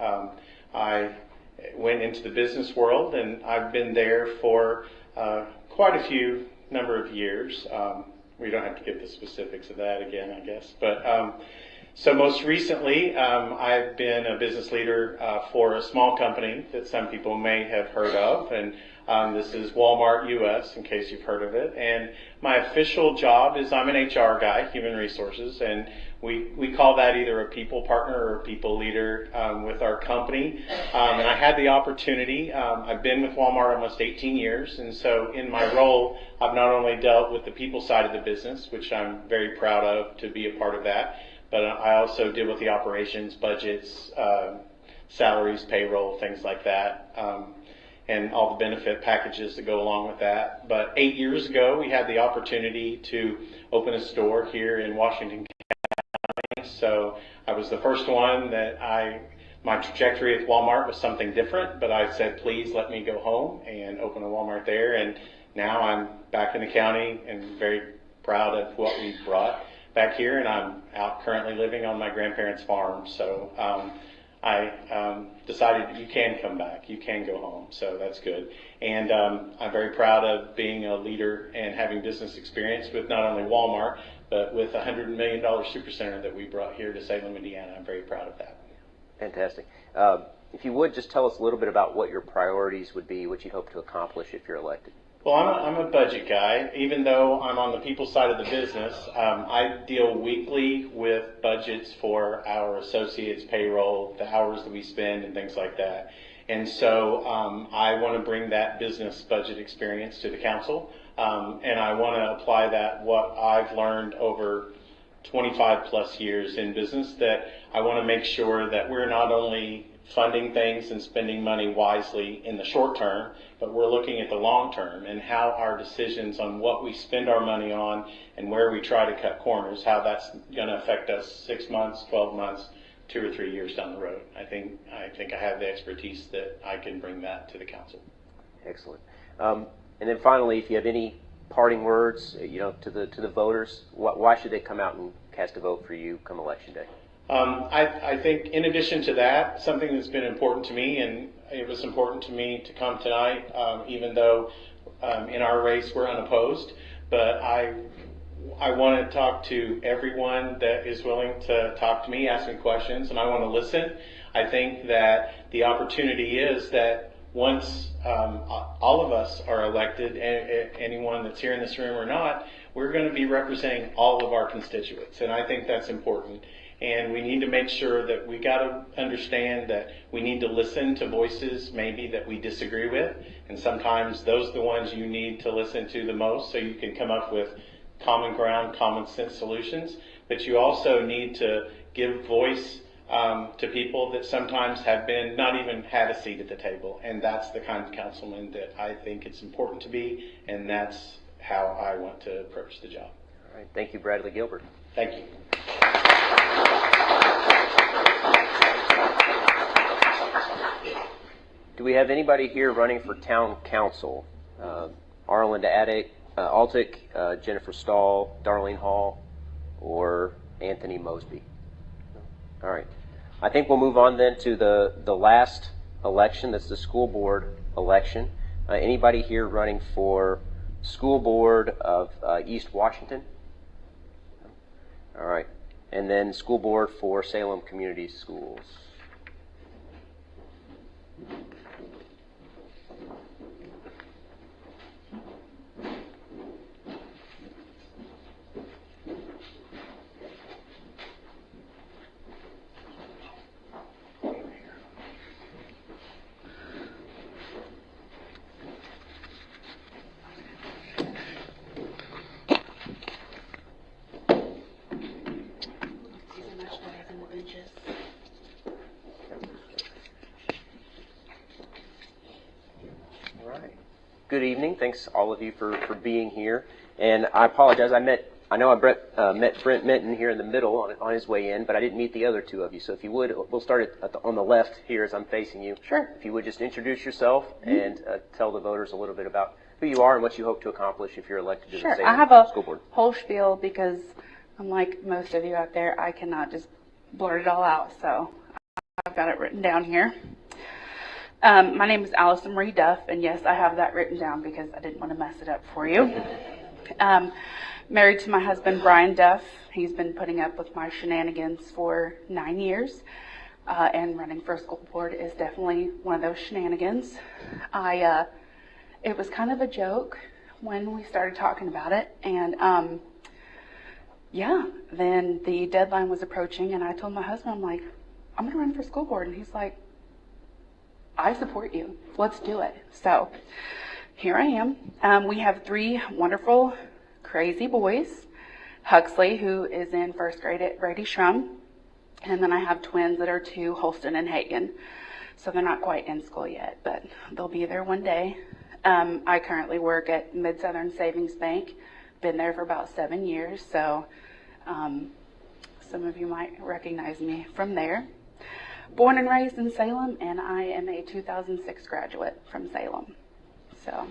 I went into the business world, and I've been there for quite a few number of years. We don't have to give the specifics of that again, I guess. But so most recently, I've been a business leader for a small company that some people may have heard of, and this is Walmart US, in case you've heard of it. And my official job is I'm an HR guy, human resources, and we call that either a people partner or a people leader with our company. And I had the opportunity, I've been with Walmart almost 18 years, and so in my role, I've not only dealt with the people side of the business, which I'm very proud of to be a part of that, but I also deal with the operations, budgets, salaries, payroll, things like that, and all the benefit packages that go along with that. But 8 years ago, we had the opportunity to open a store here in Washington County. So I was the first one that my trajectory at Walmart was something different, but I said, please let me go home and open a Walmart there. And now I'm back in the county and very proud of what we brought back here, and I'm out currently living on my grandparents' farm. So I decided that you can come back, you can go home, so that's good. And I'm very proud of being a leader and having business experience with not only Walmart, but with a $100 million supercenter that we brought here to Salem, Indiana. I'm very proud of that. Fantastic. If you would, just tell us a little bit about what your priorities would be, what you hope to accomplish if you're elected. Well, I'm a budget guy. Even though I'm on the people side of the business, I deal weekly with budgets for our associates' payroll, the hours that we spend, and things like that. And so I want to bring that business budget experience to the council, and I want to apply what I've learned over 25 plus years in business, that I want to make sure that we're not only funding things and spending money wisely in the short term, but we're looking at the long term and how our decisions on what we spend our money on and where we try to cut corners, how that's going to affect us 6 months, 12 months, 2 or 3 years down the road. I think I have the expertise that I can bring that to the council. Excellent. And then finally, if you have any parting words, to the voters, why should they come out and cast a vote for you come Election Day? I think in addition to that, something that's been important to me, and it was important to me to come tonight, even though in our race we're unopposed, but I want to talk to everyone that is willing to talk to me, ask me questions, and I want to listen. I think that the opportunity is that once all of us are elected, anyone that's here in this room or not, we're going to be representing all of our constituents, and I think that's important. And we need to make sure that we got to understand that we need to listen to voices maybe that we disagree with. And sometimes those are the ones you need to listen to the most so you can come up with common ground, common sense solutions. But you also need to give voice to people that sometimes have not even had a seat at the table. And that's the kind of councilman that I think it's important to be. And that's how I want to approach the job. All right. Thank you, Bradley Gilbert. Thank you. we have anybody here running for town council? Arlinda Altick, Jennifer Stahl, Darlene Hall, or Anthony Mosby? All right. I think we'll move on then to the last election. That's the school board election. Anybody here running for school board of East Washington? All right. And then school board for Salem Community Schools. Good evening. Thanks all of you for being here. And I apologize. I know I met Brent Minton here in the middle on his way in, but I didn't meet the other two of you. So if you would, we'll start on the left here as I'm facing you. Sure. If you would just introduce yourself and tell the voters a little bit about who you are and what you hope to accomplish if you're elected to the Sure. Salem I have a school board. whole spiel because, unlike most of you out there, I cannot just blurt it all out. So I've got it written down here. My name is Allison Marie Duff, and yes, I have that written down because I didn't want to mess it up for you. Married to my husband, Brian Duff. He's been putting up with my shenanigans for 9 years, and running for a school board is definitely one of those shenanigans. It was kind of a joke when we started talking about it, and then the deadline was approaching, and I told my husband, I'm like, I'm going to run for school board, and he's like, I support you. Let's do it. So here I am. We have 3 wonderful, crazy boys. Huxley, who is in first grade at Brady Shrum. And then I have twins that are 2, Holston and Hagen. So they're not quite in school yet, but they'll be there one day. I currently work at Mid-Southern Savings Bank. Been there for about 7 years. So some of you might recognize me from there. Born and raised in Salem, and I am a 2006 graduate from Salem. So, All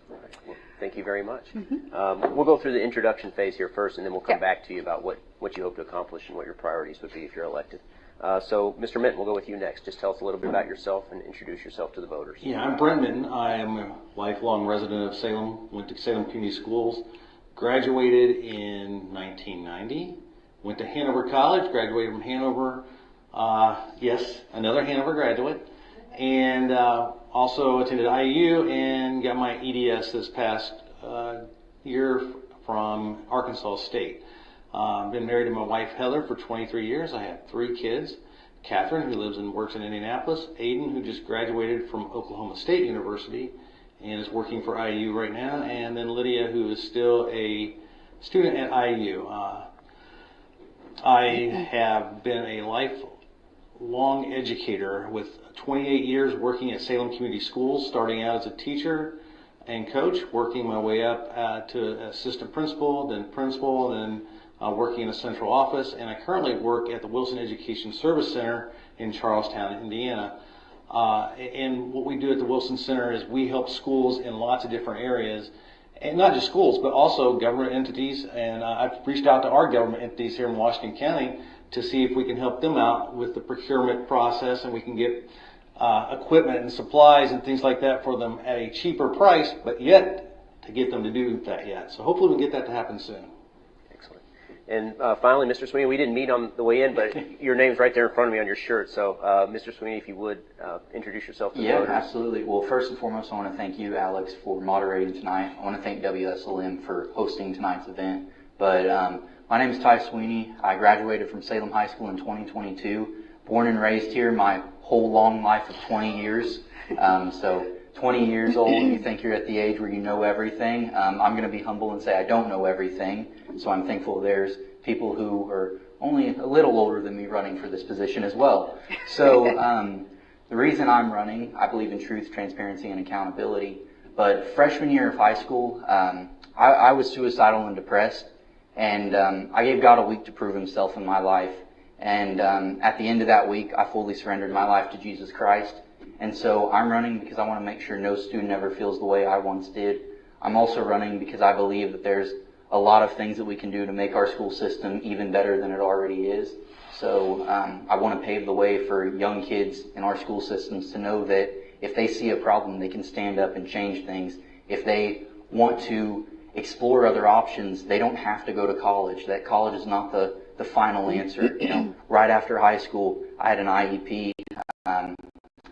right. Well, thank you very much. We'll go through the introduction phase here first, and then we'll come back to you about what you hope to accomplish and what your priorities would be if you're elected. So, Mr. Minton, we'll go with you next. Just tell us a little bit about yourself and introduce yourself to the voters. Yeah, I'm Brent Minton. I am a lifelong resident of Salem. Went to Salem Community Schools. Graduated in 1990. Went to Hanover College. Graduated from Hanover. Yes, another Hanover graduate, and also attended IU and got my EDS this past year from Arkansas State. Been married to my wife Heather for 23 years. I have 3 kids. Catherine, who lives and works in Indianapolis. Aiden, who just graduated from Oklahoma State University and is working for IU right now. And then Lydia, who is still a student at IU. I have been a lifelong educator with 28 years working at Salem Community Schools, starting out as a teacher and coach, working my way up to assistant principal, then working in a central office, and I currently work at the Wilson Education Service Center in Charlestown, Indiana. And what we do at the Wilson Center is we help schools in lots of different areas, and not just schools, but also government entities. And I've reached out to our government entities here in Washington County to see if we can help them out with the procurement process, and we can get equipment and supplies and things like that for them at a cheaper price, but yet to get them to do that yet. So hopefully we can get that to happen soon. Excellent. And finally, Mr. Sweeney, we didn't meet on the way in, but your name's right there in front of me on your shirt. So, Mr. Sweeney, if you would introduce yourself to the voters. Yeah, absolutely. Well, first and foremost, I want to thank you, Alex, for moderating tonight. I want to thank Wslm for hosting tonight's event. But my name is Ty Sweeney. I graduated from Salem High School in 2022. Born and raised here my whole long life of 20 years. So 20 years old, you think you're at the age where you know everything. I'm going to be humble and say I don't know everything. So I'm thankful there's people who are only a little older than me running for this position as well. So the reason I'm running, I believe in truth, transparency, and accountability. But freshman year of high school, I was suicidal and depressed. And I gave God a week to prove himself in my life. And at the end of that week, I fully surrendered my life to Jesus Christ. And so I'm running because I want to make sure no student ever feels the way I once did. I'm also running because I believe that there's a lot of things that we can do to make our school system even better than it already is. So I want to pave the way for young kids in our school systems to know that if they see a problem, they can stand up and change things. If they want to explore other options, they don't have to go to college. That college is not the final answer. You know, right after high school, I had an IEP.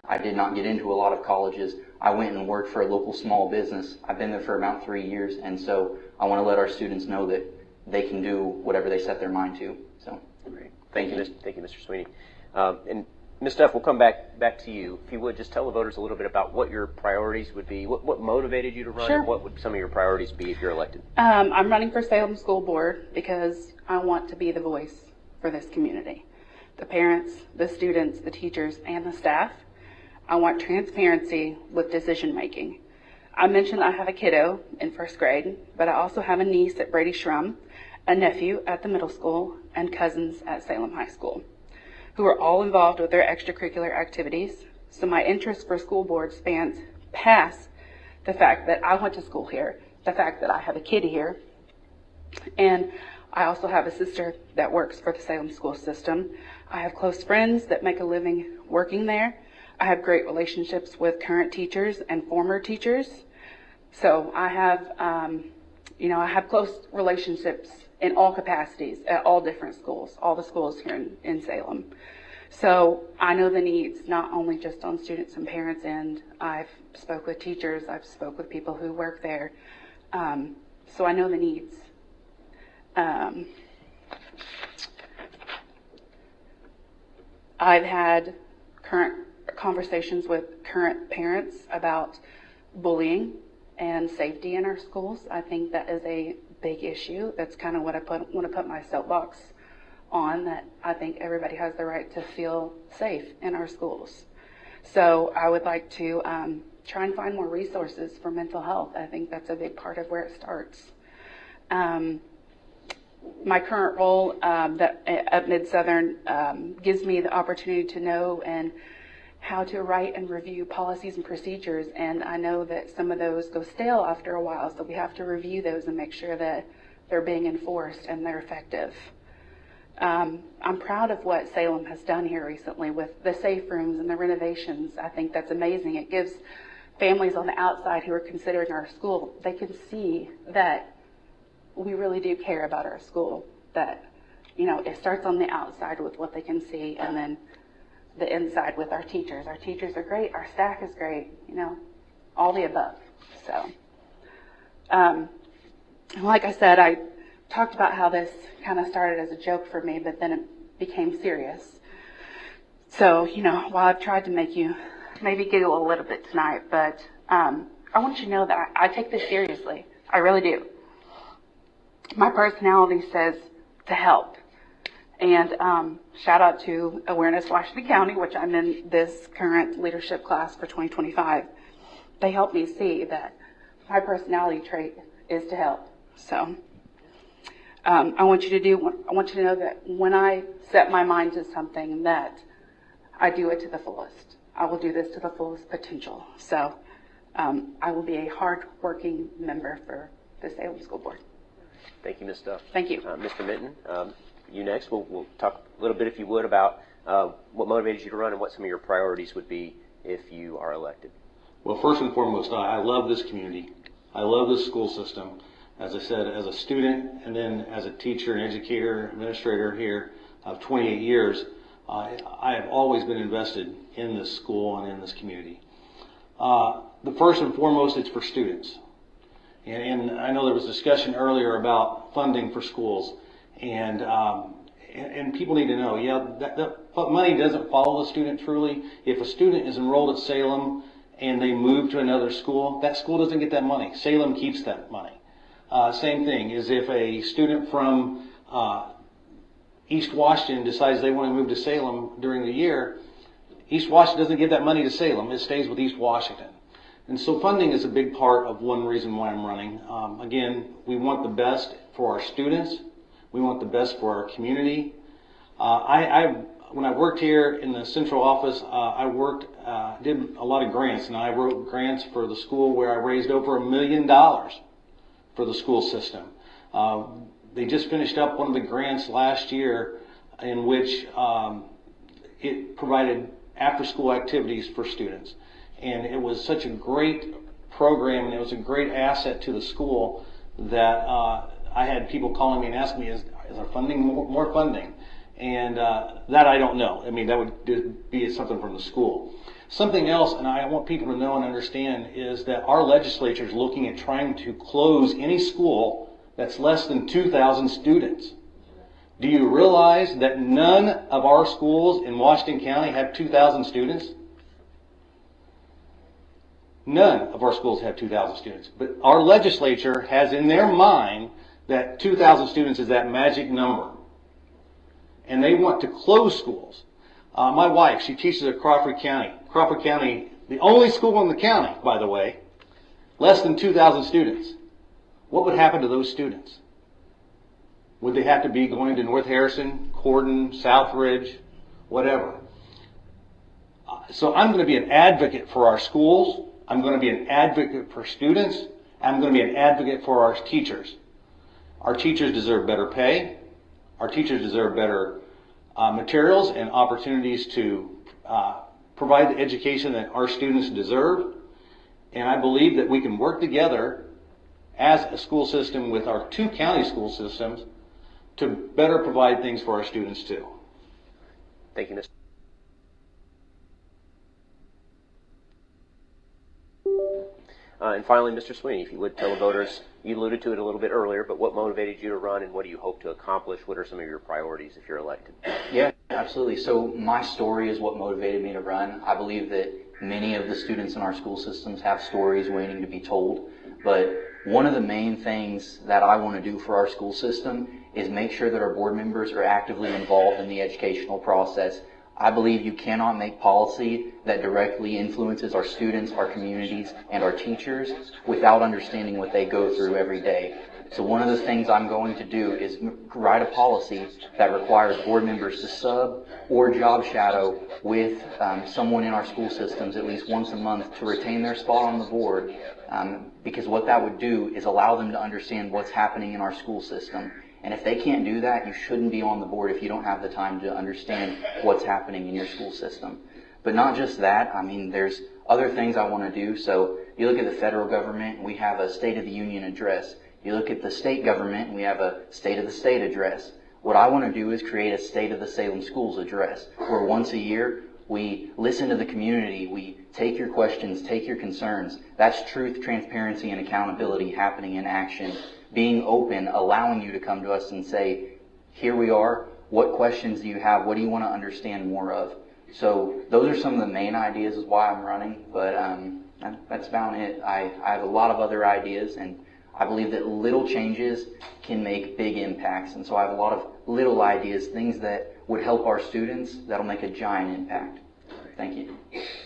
I did not get into a lot of colleges. I went and worked for a local small business. I've been there for about 3 years, and so I want to let our students know that they can do whatever they set their mind to. So, great. Thank you, Mr. Sweeney. And Ms. Duff, we'll come back to you. If you would, just tell the voters a little bit about what your priorities would be, what motivated you to run, Sure. and what would some of your priorities be if you're elected? I'm running for Salem School Board because I want to be the voice for this community. The parents, the students, the teachers, and the staff. I want transparency with decision making. I mentioned I have a kiddo in first grade, but I also have a niece at Brady Shrum, a nephew at the middle school, and cousins at Salem High School, who are all involved with their extracurricular activities. So my interest for school board spans past the fact that I went to school here, the fact that I have a kid here, and I also have a sister that works for the Salem school system. I have close friends that make a living working there. I have great relationships with current teachers and former teachers. So I have, I have close relationships in all capacities at all different schools, all the schools here in Salem. So I know the needs, not only just on students and parents' end. I've spoke with teachers, I've spoke with people who work there. So I know the needs. I've had current conversations with current parents about bullying and safety in our schools. I think that is a big issue. That's kind of what I want to put my soapbox on, that I think everybody has the right to feel safe in our schools. So I would like to try and find more resources for mental health. I think that's a big part of where it starts. My current role at Mid-Southern gives me the opportunity to know and how to write and review policies and procedures, and I know that some of those go stale after a while, so we have to review those and make sure that they're being enforced and they're effective. I'm proud of what Salem has done here recently with the safe rooms and the renovations. I think that's amazing. It gives families on the outside who are considering our school, they can see that we really do care about our school, that, it starts on the outside with what they can see, and then the inside with our teachers. Our teachers are great, our staff is great, all the above. So, like I said, I talked about how this kind of started as a joke for me, but then it became serious. So, while I've tried to make you maybe giggle a little bit tonight, but I want you to know that I take this seriously. I really do. My personality says to help. And shout out to Awareness Washington County, which I'm in this current leadership class for 2025. They helped me see that my personality trait is to help. So I want you to know that when I set my mind to something, that I do it to the fullest. I will do this to the fullest potential. So I will be a hard-working member for the Salem School Board. Thank you, Ms. Duff. Thank you. Mr. Minton, you next. We'll talk a little bit, if you would, about what motivated you to run and what some of your priorities would be if you are elected. Well, first and foremost, I love this community. I love this school system. As I said, as a student and then as a teacher and educator, administrator here of 28 years, I have always been invested in this school and in this community. The first and foremost, it's for students. And I know there was discussion earlier about funding for schools, and people need to know, that money doesn't follow the student truly. If a student is enrolled at Salem and they move to another school, that school doesn't get that money. Salem keeps that money. Same thing is if a student from East Washington decides they want to move to Salem during the year, East Washington doesn't give that money to Salem. It stays with East Washington. And so funding is a big part of one reason why I'm running. Again, we want the best for our students. We want the best for our community. I when I worked here in the central office, I did a lot of grants, and I wrote grants for the school where I raised over $1 million for the school system. They just finished up one of the grants last year in which it provided after-school activities for students. And it was such a great program, and it was a great asset to the school that I had people calling me and asking me, is there funding, more funding? And that I don't know. I mean, that would be something from the school. Something else, and I want people to know and understand, is that our legislature is looking at trying to close any school that's less than 2,000 students. Do you realize that none of our schools in Washington County have 2,000 students? None of our schools have 2,000 students. But our legislature has in their mind that 2,000 students is that magic number. And they want to close schools. My wife, she teaches at Crawford County. Crawford County, the only school in the county, by the way, less than 2,000 students. What would happen to those students? Would they have to be going to North Harrison, Corden, Southridge, whatever? So I'm going to be an advocate for our schools. I'm going to be an advocate for students. I'm going to be an advocate for our teachers. Our teachers deserve better pay. Our teachers deserve better materials and opportunities to provide the education that our students deserve. And I believe that we can work together as a school system with our two county school systems to better provide things for our students too. Thank you, Mr. And finally, Mr. Sweeney, if you would tell the voters, you alluded to it a little bit earlier, but what motivated you to run and what do you hope to accomplish? What are some of your priorities if you're elected? Yeah, absolutely. So my story is what motivated me to run. I believe that many of the students in our school systems have stories waiting to be told, but one of the main things that I want to do for our school system is make sure that our board members are actively involved in the educational process. I believe you cannot make policy that directly influences our students, our communities, and our teachers without understanding what they go through every day. So one of the things I'm going to do is write a policy that requires board members to sub or job shadow with someone in our school systems at least once a month to retain their spot on the board, because what that would do is allow them to understand what's happening in our school system. And if they can't do that, you shouldn't be on the board if you don't have the time to understand what's happening in your school system. But not just that, I mean, there's other things I want to do. So you look at the federal government, we have a State of the Union address. You look at the state government, we have a State of the State address. What I want to do is create a State of the Salem Schools address, where once a year we listen to the community, we take your questions, take your concerns. That's truth, transparency, and accountability happening in action. Being open, allowing you to come to us and say, here we are, what questions do you have, what do you want to understand more of? So those are some of the main ideas is why I'm running, but that's about it. I have a lot of other ideas, and I believe that little changes can make big impacts, and so I have a lot of little ideas, things that would help our students that'll make a giant impact. Thank you.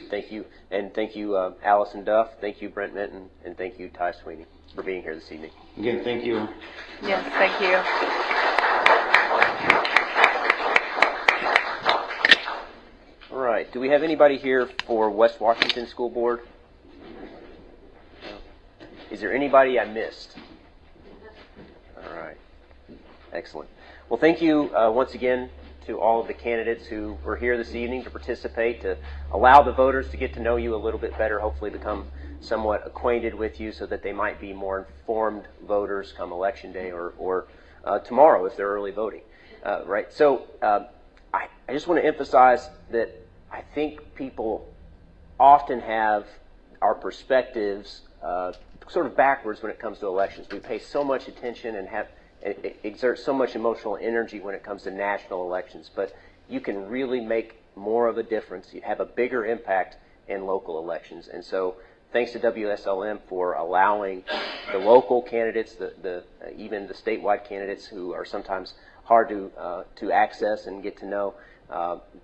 Thank you. And thank you, Allison Duff. Thank you, Brent Minton. And thank you, Ty Sweeney, for being here this evening. Again, thank you. Yes, thank you. All right. Do we have anybody here for West Washington School Board? No. Is there anybody I missed? All right. Excellent. Well, thank you once again to all of the candidates who were here this evening to participate, to allow the voters to get to know you a little bit better, hopefully become somewhat acquainted with you so that they might be more informed voters come Election Day or tomorrow if they're early voting. Right? So I just want to emphasize that I think people often have our perspectives sort of backwards when it comes to elections. We pay so much attention and exert so much emotional energy when it comes to national elections, but you can really make more of a difference. You have a bigger impact in local elections. And so thanks to WSLM for allowing the local candidates, even the statewide candidates who are sometimes hard to access and get to know.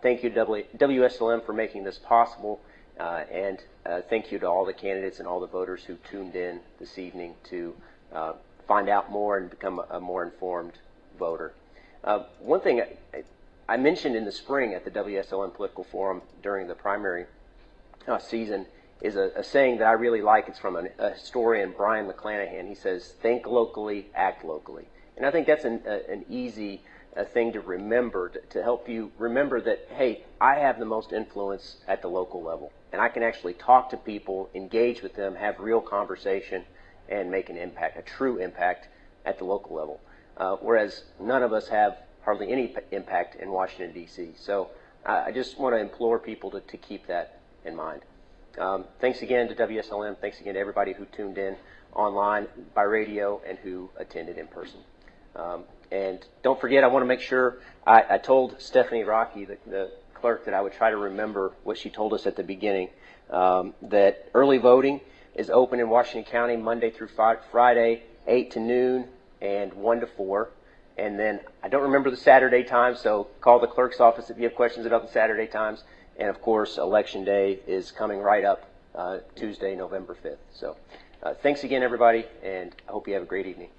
Thank you to WSLM for making this possible. And thank you to all the candidates and all the voters who tuned in this evening to find out more and become a more informed voter. One thing I mentioned in the spring at the WSLM Political Forum during the primary season is a saying that I really like. It's from a historian, Brian McClanahan. He says, think locally, act locally. And I think that's an easy thing to remember, to help you remember that, hey, I have the most influence at the local level. And I can actually talk to people, engage with them, have real conversation, and make an impact, a true impact at the local level. Whereas none of us have hardly any impact in Washington, D.C. So I just want to implore people to keep that in mind. Thanks again to WSLM. Thanks again to everybody who tuned in online, by radio, and who attended in person. And don't forget, I want to make sure, I told Stephanie Rocky, the clerk, that I would try to remember what she told us at the beginning, that early voting is open in Washington County Monday through Friday, 8 to noon and 1 to 4. And then I don't remember the Saturday time, so call the clerk's office if you have questions about the Saturday times. And of course, Election Day is coming right up, Tuesday, November 5th. So thanks again, everybody, and I hope you have a great evening.